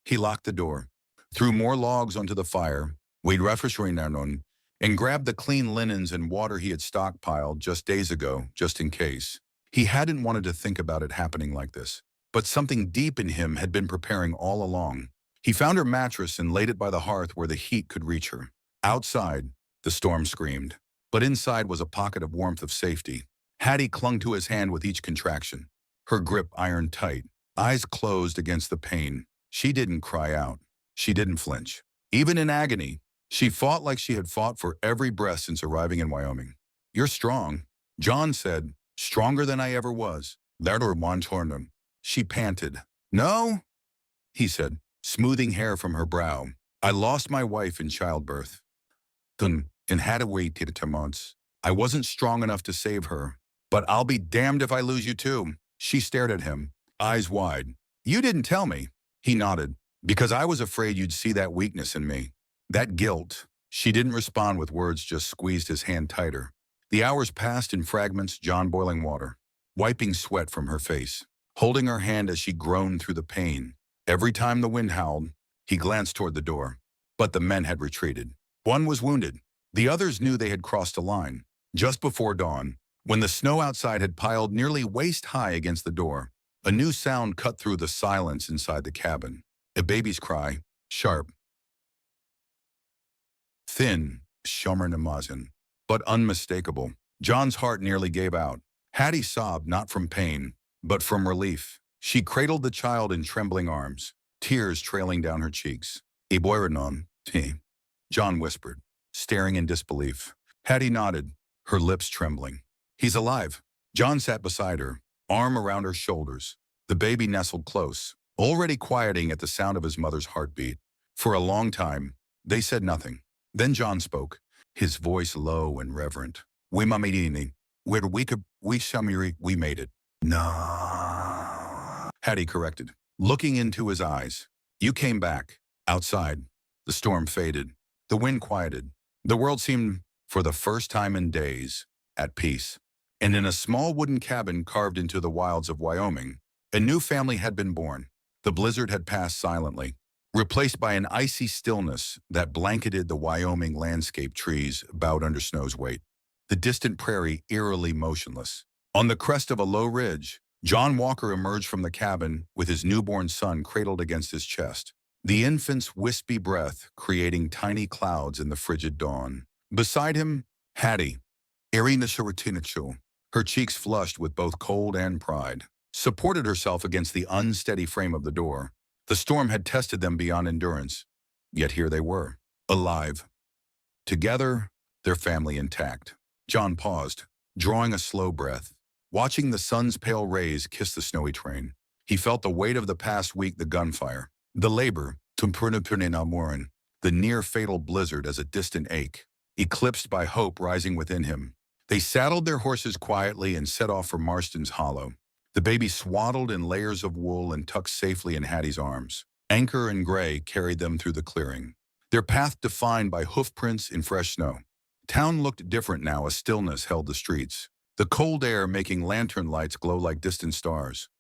Speaker 1: He locked the door, threw more logs onto the fire, weighed refreshing and grabbed the clean linens and water he had stockpiled just days ago, just in case. He hadn't wanted to think about it happening like this, but something deep in him had been preparing all along. He found her mattress and laid it by the hearth where the heat could reach her. Outside, the storm screamed, but inside was a pocket of warmth, of safety. Hattie clung to his hand with each contraction, her grip iron tight. eyes closed against the pain. She didn't cry out. She didn't flinch. Even in agony, she fought like she had fought for every breath since arriving in Wyoming. "You're strong," John said, "stronger than I ever was." Later Montornum. She panted. "No," he said, smoothing hair from her brow. "I lost my wife in childbirth. And had to wait 2 months. I wasn't strong enough to save her. But I'll be damned if I lose you too." She stared at him, eyes wide. "You didn't tell me." He nodded. "Because I was afraid you'd see that weakness in me. That guilt." She didn't respond with words, just squeezed his hand tighter. The hours passed in fragments, John boiling water, wiping sweat from her face, holding her hand as she groaned through the pain. Every time the wind howled, he glanced toward the door. But the men had retreated. One was wounded. The others knew they had crossed a line. Just before dawn, when the snow outside had piled nearly waist-high against the door, a new sound cut through the silence inside the cabin. A baby's cry, sharp, thin, Shomer Namazin, but unmistakable. John's heart nearly gave out. Hattie sobbed not from pain, but from relief. She cradled the child in trembling arms, tears trailing down her cheeks. "Eboiranon, te," John whispered, staring in disbelief. Hattie nodded, her lips trembling. "He's alive." John sat beside her, arm around her shoulders. The baby nestled close, already quieting at the sound of his mother's heartbeat. For a long time, they said nothing. Then John spoke, his voice low and reverent. "We mamidini, we shamiri, we made it." "No," Hattie corrected, looking into his eyes. "You came back." Outside, the storm faded. The wind quieted. The world seemed, for the first time in days, at peace. And in a small wooden cabin carved into the wilds of Wyoming, a new family had been born. The blizzard had passed silently, replaced by an icy stillness that blanketed the Wyoming landscape. Trees bowed under snow's weight, the distant prairie eerily motionless. On the crest of a low ridge, John Walker emerged from the cabin with his newborn son cradled against his chest, the infant's wispy breath creating tiny clouds in the frigid dawn. Beside him, Hattie, Irina Sharatinichu, her cheeks flushed with both cold and pride, supported herself against the unsteady frame of the door. The storm had tested them beyond endurance, yet here they were, alive. Together, their family intact. John paused, drawing a slow breath, watching the sun's pale rays kiss the snowy terrain. He felt the weight of the past week, the gunfire, the labor, the near-fatal blizzard as a distant ache, eclipsed by hope rising within him. They saddled their horses quietly and set off for Marston's Hollow. The baby swaddled in layers of wool and tucked safely in Hattie's arms. Anchor and Gray carried them through the clearing, their path defined by hoofprints in fresh snow. Town looked different now. A stillness held the streets, the cold air making lantern lights glow like distant stars.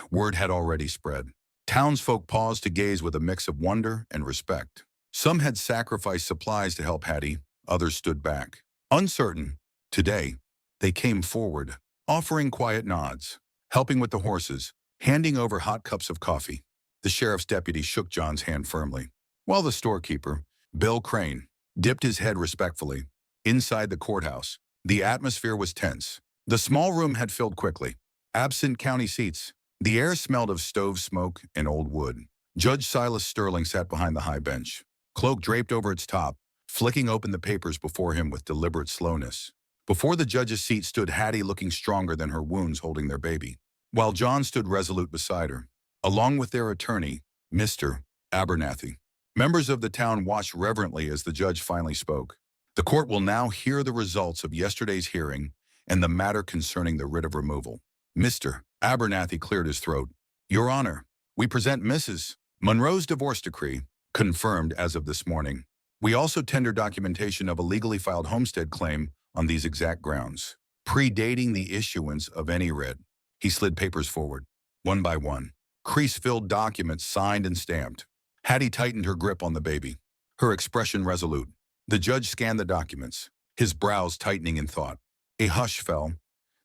Speaker 1: Word had already spread. Townsfolk paused to gaze with a mix of wonder and respect. Some had sacrificed supplies to help Hattie, others stood back, uncertain. Today, they came forward, offering quiet nods, helping with the horses, handing over hot cups of coffee. The sheriff's deputy shook John's hand firmly, while the storekeeper, Bill Crane, dipped his head respectfully. Inside the courthouse, the atmosphere was tense. The small room had filled quickly. Absent county seats. The air smelled of stove smoke and old wood. Judge Silas Sterling sat behind the high bench, cloak draped over its top, flicking open the papers before him with deliberate slowness. Before the judge's seat stood Hattie, looking stronger than her wounds, holding their baby, while John stood resolute beside her, along with their attorney, Mr. Abernathy. Members of the town watched reverently as the judge finally spoke. "The court will now hear the results of yesterday's hearing and the matter concerning the writ of removal." Mr. Abernathy cleared his throat. "Your Honor, we present Mrs. Monroe's divorce decree, confirmed as of this morning. We also tender documentation of a legally filed homestead claim on these exact grounds, predating the issuance of any writ." He slid papers forward, one by one, crease-filled documents signed and stamped. Hattie tightened her grip on the baby, her expression resolute. The judge scanned the documents, his brows tightening in thought. A hush fell.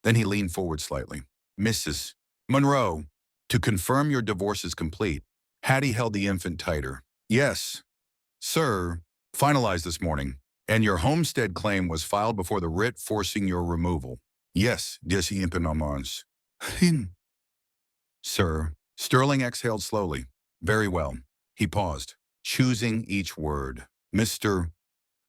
Speaker 1: Then he leaned forward slightly. "Mrs. Monroe, to confirm your divorce is complete." Hattie held the infant tighter. "Yes, sir, finalized this morning. And your homestead claim was filed before the writ forcing your removal." "Yes, sir." Sterling exhaled slowly. Very well. He paused, choosing each word. Mr.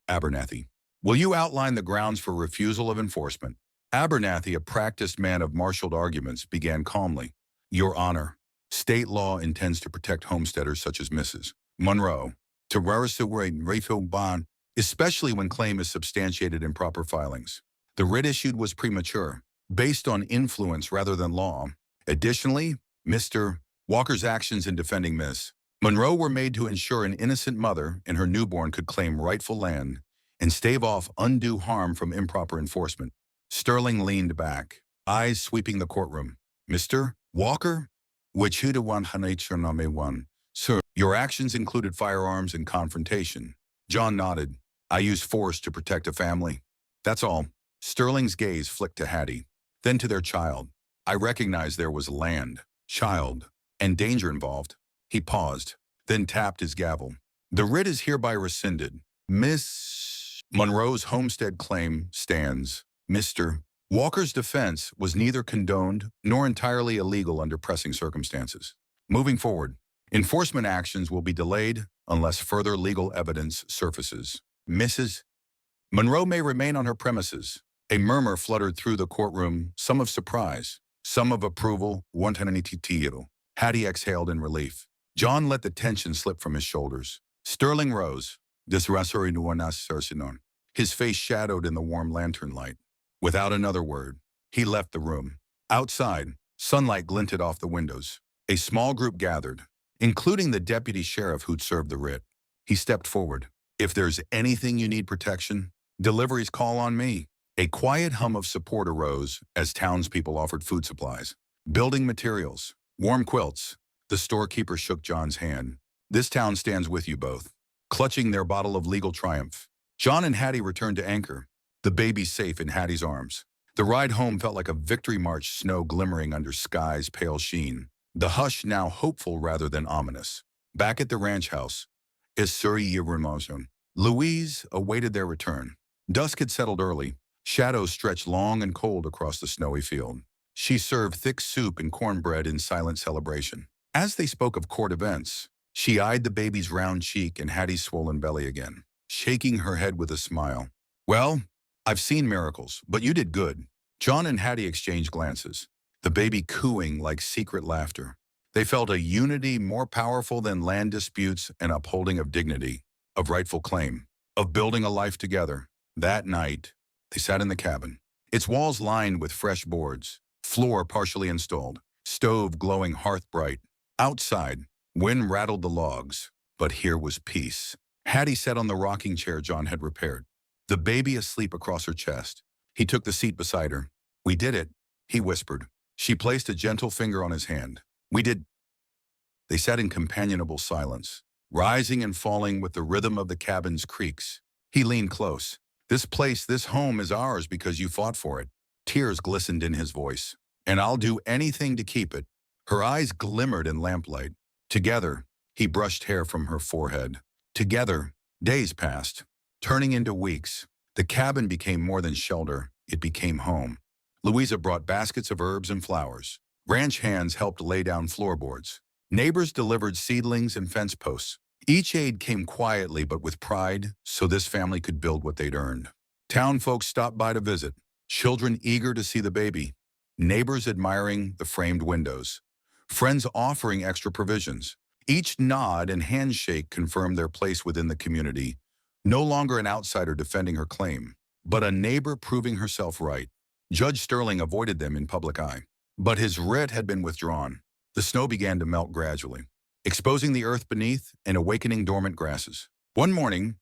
Speaker 1: Abernathy, will you outline the grounds for refusal of enforcement? Abernathy, a practiced man of marshaled arguments, began calmly. Your Honor, state law intends to protect homesteaders such as Mrs. Monroe, to refill bond, especially when claim is substantiated in proper filings. The writ issued was premature, based on influence rather than law. Additionally, Mr. Walker's actions in defending Miss Monroe were made to ensure an innocent mother and her newborn could claim rightful land and stave off undue harm from improper enforcement. Sterling leaned back, eyes sweeping the courtroom. Mr. Walker? Which who one one? Sir, your actions included firearms and confrontation. John nodded. I used force to protect a family. That's all. Sterling's gaze flicked to Hattie, then to their child. I recognized there was land, child, and danger involved. He paused, then tapped his gavel. The writ is hereby rescinded. Miss Monroe's homestead claim stands. Mr. Walker's defense was neither condoned nor entirely illegal under pressing circumstances. Moving forward, enforcement actions will be delayed unless further legal evidence surfaces. Mrs. Monroe may remain on her premises. A murmur fluttered through the courtroom, some of surprise, some of approval. Hattie exhaled in relief. John let the tension slip from his shoulders. Sterling rose, his face shadowed in the warm lantern light. Without another word, he left the room. Outside, sunlight glinted off the windows. A small group gathered, including the deputy sheriff who'd served the writ. He stepped forward. If there's anything you need protection, deliveries call on me. A quiet hum of support arose as townspeople offered food supplies, building materials, warm quilts. The storekeeper shook John's hand. This town stands with you both. Clutching their bottle of legal triumph, John and Hattie returned to anchor, the baby safe in Hattie's arms. The ride home felt like a victory march, snow glimmering under sky's pale sheen. The hush now hopeful rather than ominous. Back at the ranch house, Louise awaited their return. Dusk had settled early. Shadows stretched long and cold across the snowy field. She served thick soup and cornbread in silent celebration. As they spoke of court events, she eyed the baby's round cheek and Hattie's swollen belly again, shaking her head with a smile. Well, I've seen miracles, but you did good. John and Hattie exchanged glances, the baby cooing like secret laughter. They felt a unity more powerful than land disputes and upholding of dignity, of rightful claim, of building a life together. That night, they sat in the cabin, its walls lined with fresh boards, floor partially installed, stove glowing hearth bright. Outside, wind rattled the logs, but here was peace. Hattie sat on the rocking chair John had repaired, the baby asleep across her chest. He took the seat beside her. We did it, he whispered. She placed a gentle finger on his hand. We did. They sat in companionable silence, rising and falling with the rhythm of the cabin's creaks. He leaned close. This place, this home is ours because you fought for it. Tears glistened in his voice. And I'll do anything to keep it. Her eyes glimmered in lamplight. Together, he brushed hair from her forehead. Together, days passed, turning into weeks. The cabin became more than shelter. It became home. Louisa brought baskets of herbs and flowers. Ranch hands helped lay down floorboards. Neighbors delivered seedlings and fence posts. Each aid came quietly but with pride, so this family could build what they'd earned. Town folks stopped by to visit, children eager to see the baby, neighbors admiring the framed windows, friends offering extra provisions. Each nod and handshake confirmed their place within the community, no longer an outsider defending her claim, but a neighbor proving herself right. Judge Sterling avoided them in public eye, but his writ had been withdrawn. The snow began to melt gradually, exposing the earth beneath and awakening dormant grasses. One morning,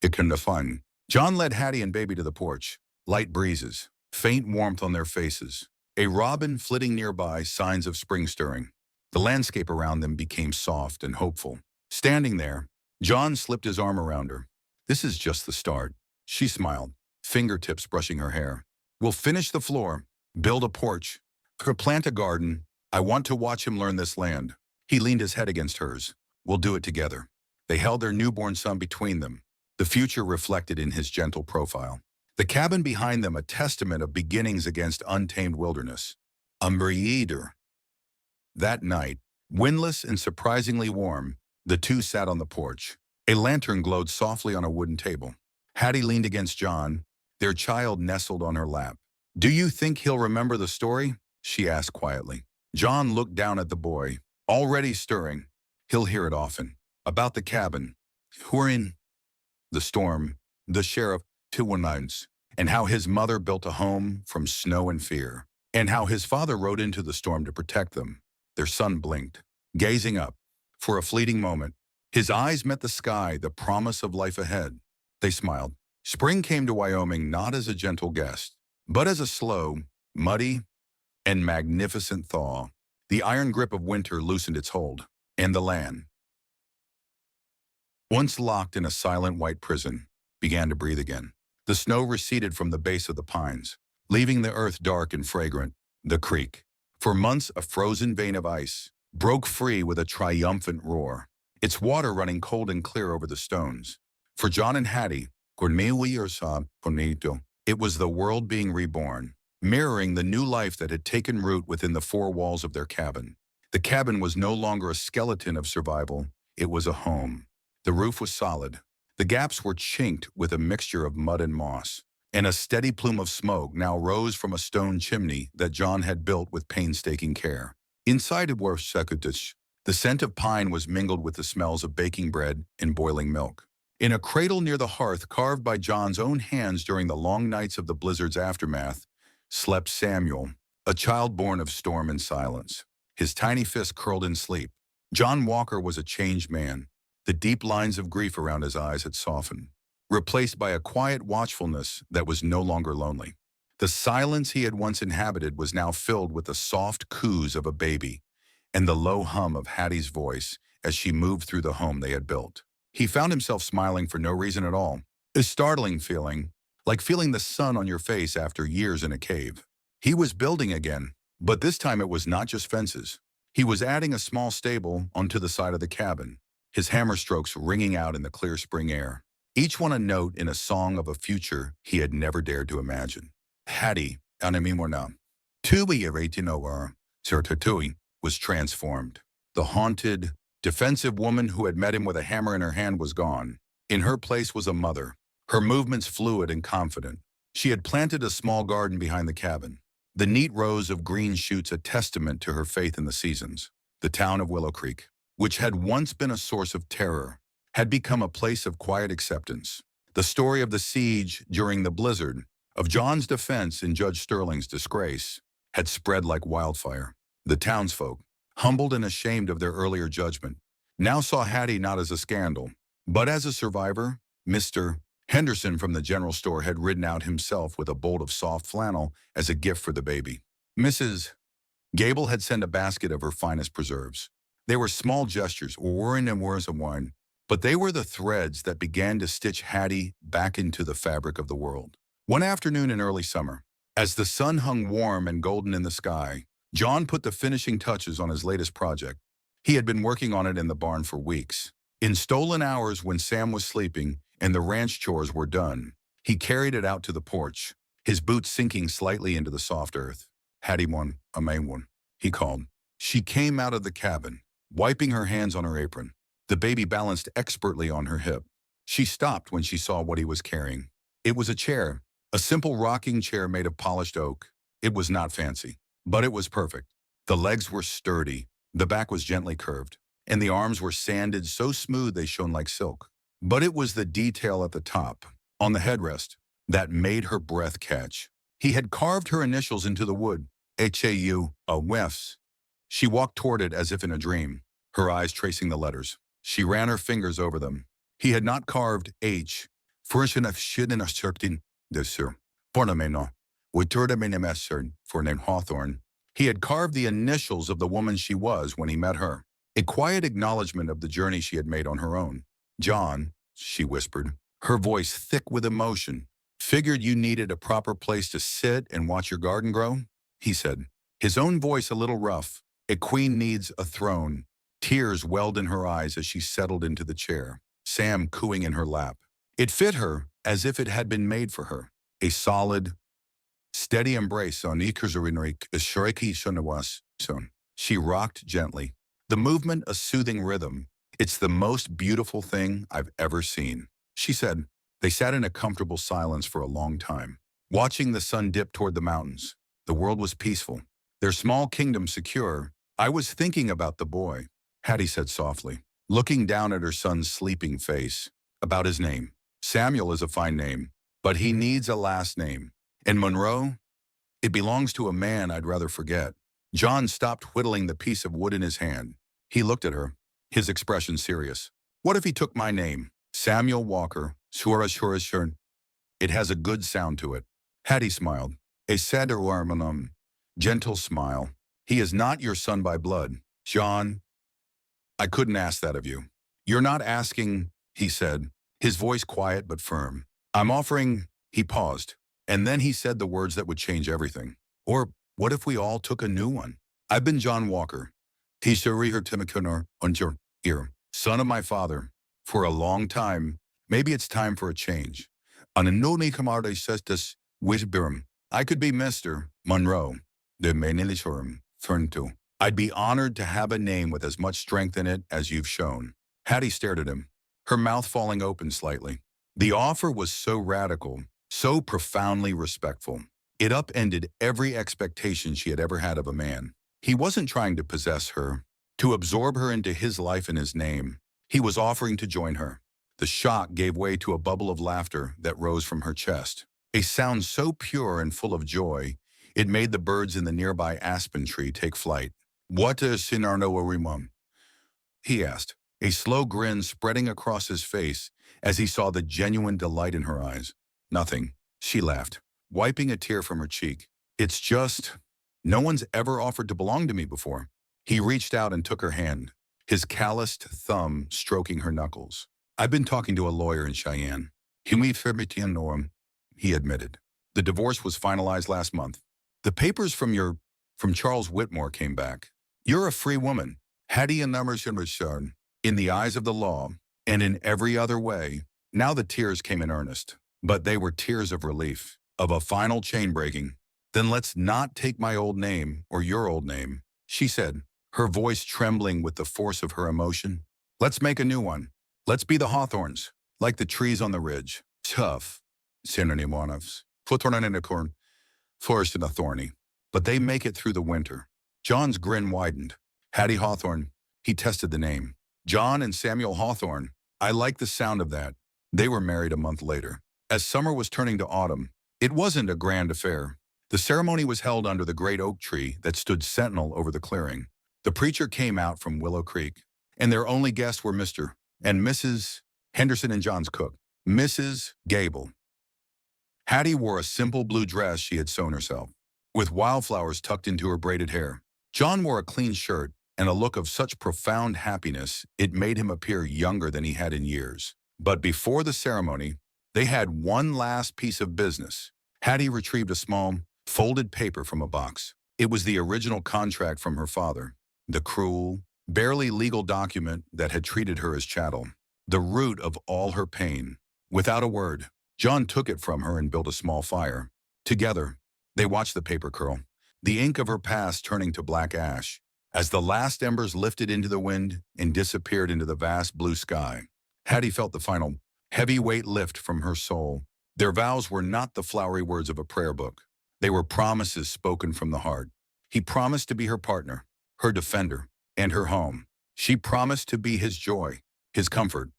Speaker 1: it came to fun. John led Hattie and baby to the porch. Light breezes, faint warmth on their faces. A robin flitting nearby, signs of spring stirring. The landscape around them became soft and hopeful. Standing there, John slipped his arm around her. This is just the start. She smiled, fingertips brushing her hair. We'll finish the floor, build a porch, plant a garden. I want to watch him learn this land. He leaned his head against hers. We'll do it together. They held their newborn son between them, the future reflected in his gentle profile. The cabin behind them, a testament of beginnings against untamed wilderness. Umbrieder. That night, windless and surprisingly warm, the two sat on the porch. A lantern glowed softly on a wooden table. Hattie leaned against John, their child nestled on her lap. "Do you think he'll remember the story?" she asked quietly. John looked down at the boy, already stirring. "He'll hear it often. About the cabin. We're in the storm, the sheriff, two one nights, and how his mother built a home from snow and fear, and how his father rode into the storm to protect them." Their son blinked, gazing up. For a fleeting moment, his eyes met the sky, the promise of life ahead. They smiled. Spring came to Wyoming not as a gentle guest, but as a slow, muddy, and magnificent thaw. The iron grip of winter loosened its hold, and the land, once locked in a silent white prison, began to breathe again. The snow receded from the base of the pines, leaving the earth dark and fragrant. The creek, for months a frozen vein of ice, broke free with a triumphant roar, its water running cold and clear over the stones. For John and Hattie, it was the world being reborn, mirroring the new life that had taken root within the four walls of their cabin. The cabin was no longer a skeleton of survival, it was a home. The roof was solid. The gaps were chinked with a mixture of mud and moss, and a steady plume of smoke now rose from a stone chimney that John had built with painstaking care. Inside it were sekudish. The scent of pine was mingled with the smells of baking bread and boiling milk. In a cradle near the hearth carved by John's own hands during the long nights of the blizzard's aftermath, slept Samuel, a child born of storm and silence, his tiny fist curled in sleep. John Walker was a changed man. The deep lines of grief around his eyes had softened, replaced by a quiet watchfulness that was no longer lonely. The silence he had once inhabited was now filled with the soft coos of a baby and the low hum of Hattie's voice as she moved through the home they had built. He found himself smiling for no reason at all, a startling feeling, like feeling the sun on your face after years in a cave. He was building again, but this time it was not just fences. He was adding a small stable onto the side of the cabin, his hammer strokes ringing out in the clear spring air, each one a note in a song of a future he had never dared to imagine. Hattie, Anamimorna, Tui Eretinowar, Sertatui, was transformed. The haunted, defensive woman who had met him with a hammer in her hand was gone. In her place was a mother, her movements fluid and confident. She had planted a small garden behind the cabin, the neat rows of green shoots a testament to her faith in the seasons. The town of Willow Creek, which had once been a source of terror, had become a place of quiet acceptance. The story of the siege during the blizzard, of John's defense and Judge Sterling's disgrace, had spread like wildfire. The townsfolk, humbled and ashamed of their earlier judgment, now saw Hattie not as a scandal, but as a survivor. Mr. Henderson from the general store had ridden out himself with a bolt of soft flannel as a gift for the baby. Mrs. Gable had sent a basket of her finest preserves. They were small gestures, warring and wars of wine, but they were the threads that began to stitch Hattie back into the fabric of the world. One afternoon in early summer, as the sun hung warm and golden in the sky, John put the finishing touches on his latest project. He had been working on it in the barn for weeks. In stolen hours when Sam was sleeping and the ranch chores were done, he carried it out to the porch, his boots sinking slightly into the soft earth. "Hattie one, a main one," he called. She came out of the cabin, wiping her hands on her apron. The baby balanced expertly on her hip. She stopped when she saw what he was carrying. It was a chair, a simple rocking chair made of polished oak. It was not fancy, but it was perfect. The legs were sturdy, the back was gently curved, and the arms were sanded so smooth they shone like silk. But it was the detail at the top, on the headrest, that made her breath catch. He had carved her initials into the wood, H-A-U, a Wes. She walked toward it as if in a dream, her eyes tracing the letters. She ran her fingers over them. He had not carved H. For name Hawthorne. He had carved the initials of the woman she was when he met her, a quiet acknowledgement of the journey she had made on her own. "John," she whispered, her voice thick with emotion, "figured you needed a proper place to sit and watch your garden grow?" He said, his own voice a little rough. "A queen needs a throne." Tears welled in her eyes as she settled into the chair, Sam cooing in her lap. It fit her as if it had been made for her. A solid, steady embrace on She rocked gently. The movement a soothing rhythm. It's the most beautiful thing I've ever seen, she said. They sat in a comfortable silence for a long time, watching the sun dip toward the mountains. The world was peaceful, their small kingdom secure. I was thinking about the boy, Hattie said softly, looking down at her son's sleeping face. About his name. Samuel is a fine name, but he needs a last name. And Monroe? It belongs to a man I'd rather forget. John stopped whittling the piece of wood in his hand. He looked at her, his expression serious. What if he took my name? Samuel Walker, Shura Shura Shurn. It has a good sound to it. Hattie smiled. A sadarwarmanum, gentle smile. He is not your son by blood. John, I couldn't ask that of you. You're not asking, he said, his voice quiet but firm. I'm offering, he paused, and then he said the words that would change everything. Or what if we all took a new one? I've been John Walker. Tisariher Timikunor Unjur ear, son of my father. For a long time, maybe it's time for a change. Ananoni Kamarde says this Wishbirum. I could be Mr. Monroe, the Menilitorum, Ferntu. I'd be honored to have a name with as much strength in it as you've shown. Hattie stared at him, her mouth falling open slightly. The offer was so radical, so profoundly respectful. It upended every expectation she had ever had of a man. He wasn't trying to possess her, to absorb her into his life and his name. He was offering to join her. The shock gave way to a bubble of laughter that rose from her chest. A sound so pure and full of joy, it made the birds in the nearby aspen tree take flight. What is Sinarno, he asked, a slow grin spreading across his face as he saw the genuine delight in her eyes. Nothing, she laughed, wiping a tear from her cheek. It's just, no one's ever offered to belong to me before. He reached out and took her hand, his calloused thumb stroking her knuckles. I've been talking to a lawyer in Cheyenne. He admitted. The divorce was finalized last month. The papers from Charles Whitmore came back. You're a free woman. Hattie and Namershan in the eyes of the law, and in every other way. Now the tears came in earnest, but they were tears of relief, of a final chain breaking. Then let's not take my old name or your old name, she said, her voice trembling with the force of her emotion. Let's make a new one. Let's be the hawthorns, like the trees on the ridge. Tough, synonymonofs, fotornanicorn, forest in a thorny. But they make it through the winter. John's grin widened. Hattie Hawthorne, he tested the name. John and Samuel Hawthorne. I like the sound of that. They were married a month later. As summer was turning to autumn, it wasn't a grand affair. The ceremony was held under the great oak tree that stood sentinel over the clearing. The preacher came out from Willow Creek, and their only guests were Mr. and Mrs. Henderson and John's cook, Mrs. Gable. Hattie wore a simple blue dress she had sewn herself, with wildflowers tucked into her braided hair. John wore a clean shirt and a look of such profound happiness it made him appear younger than he had in years. But before the ceremony, they had one last piece of business. Hattie retrieved a small, folded paper from a box. It was the original contract from her father, the cruel, barely legal document that had treated her as chattel, the root of all her pain. Without a word, John took it from her and built a small fire. Together, they watched the paper curl, the ink of her past turning to black ash, as the last embers lifted into the wind and disappeared into the vast blue sky. Hattie felt the final, heavy weight lift from her soul. Their vows were not the flowery words of a prayer book. They were promises spoken from the heart. He promised to be her partner, her defender, and her home. She promised to be his joy, his comfort,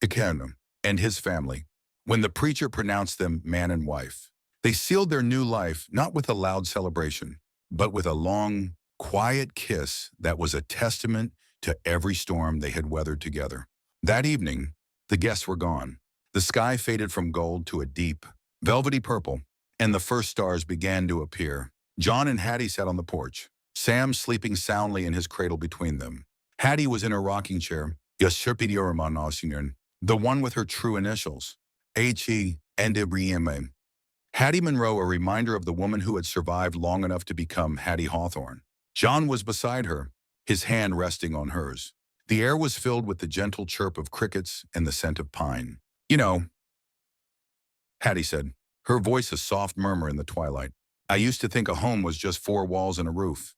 Speaker 1: Ikerna, and his family. When the preacher pronounced them man and wife, they sealed their new life not with a loud celebration, but with a long, quiet kiss that was a testament to every storm they had weathered together. That evening, the guests were gone. The sky faded from gold to a deep, velvety purple, and the first stars began to appear. John and Hattie sat on the porch, Sam sleeping soundly in his cradle between them. Hattie was in her rocking chair, the one with her true initials, H.E. and Ibrahim. Hattie Monroe, a reminder of the woman who had survived long enough to become Hattie Hawthorne. John was beside her, his hand resting on hers. The air was filled with the gentle chirp of crickets and the scent of pine. You know, Hattie said, her voice a soft murmur in the twilight. I used to think a home was just four walls and a roof.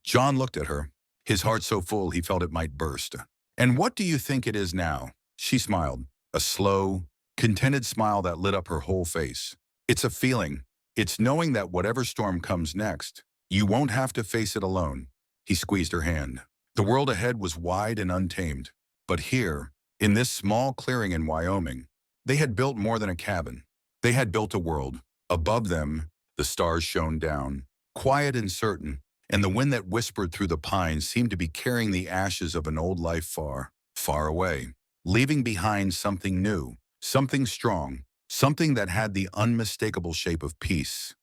Speaker 1: John looked at her, his heart so full he felt it might burst. And what do you think it is now? She smiled, a slow, contented smile that lit up her whole face. It's a feeling. It's knowing that whatever storm comes next, you won't have to face it alone. He squeezed her hand. The world ahead was wide and untamed. But here, in this small clearing in Wyoming, they had built more than a cabin. They had built a world. Above them, the stars shone down, quiet and certain, and the wind that whispered through the pines seemed to be carrying the ashes of an old life far, far away, leaving behind something new, something strong, something that had the unmistakable shape of peace.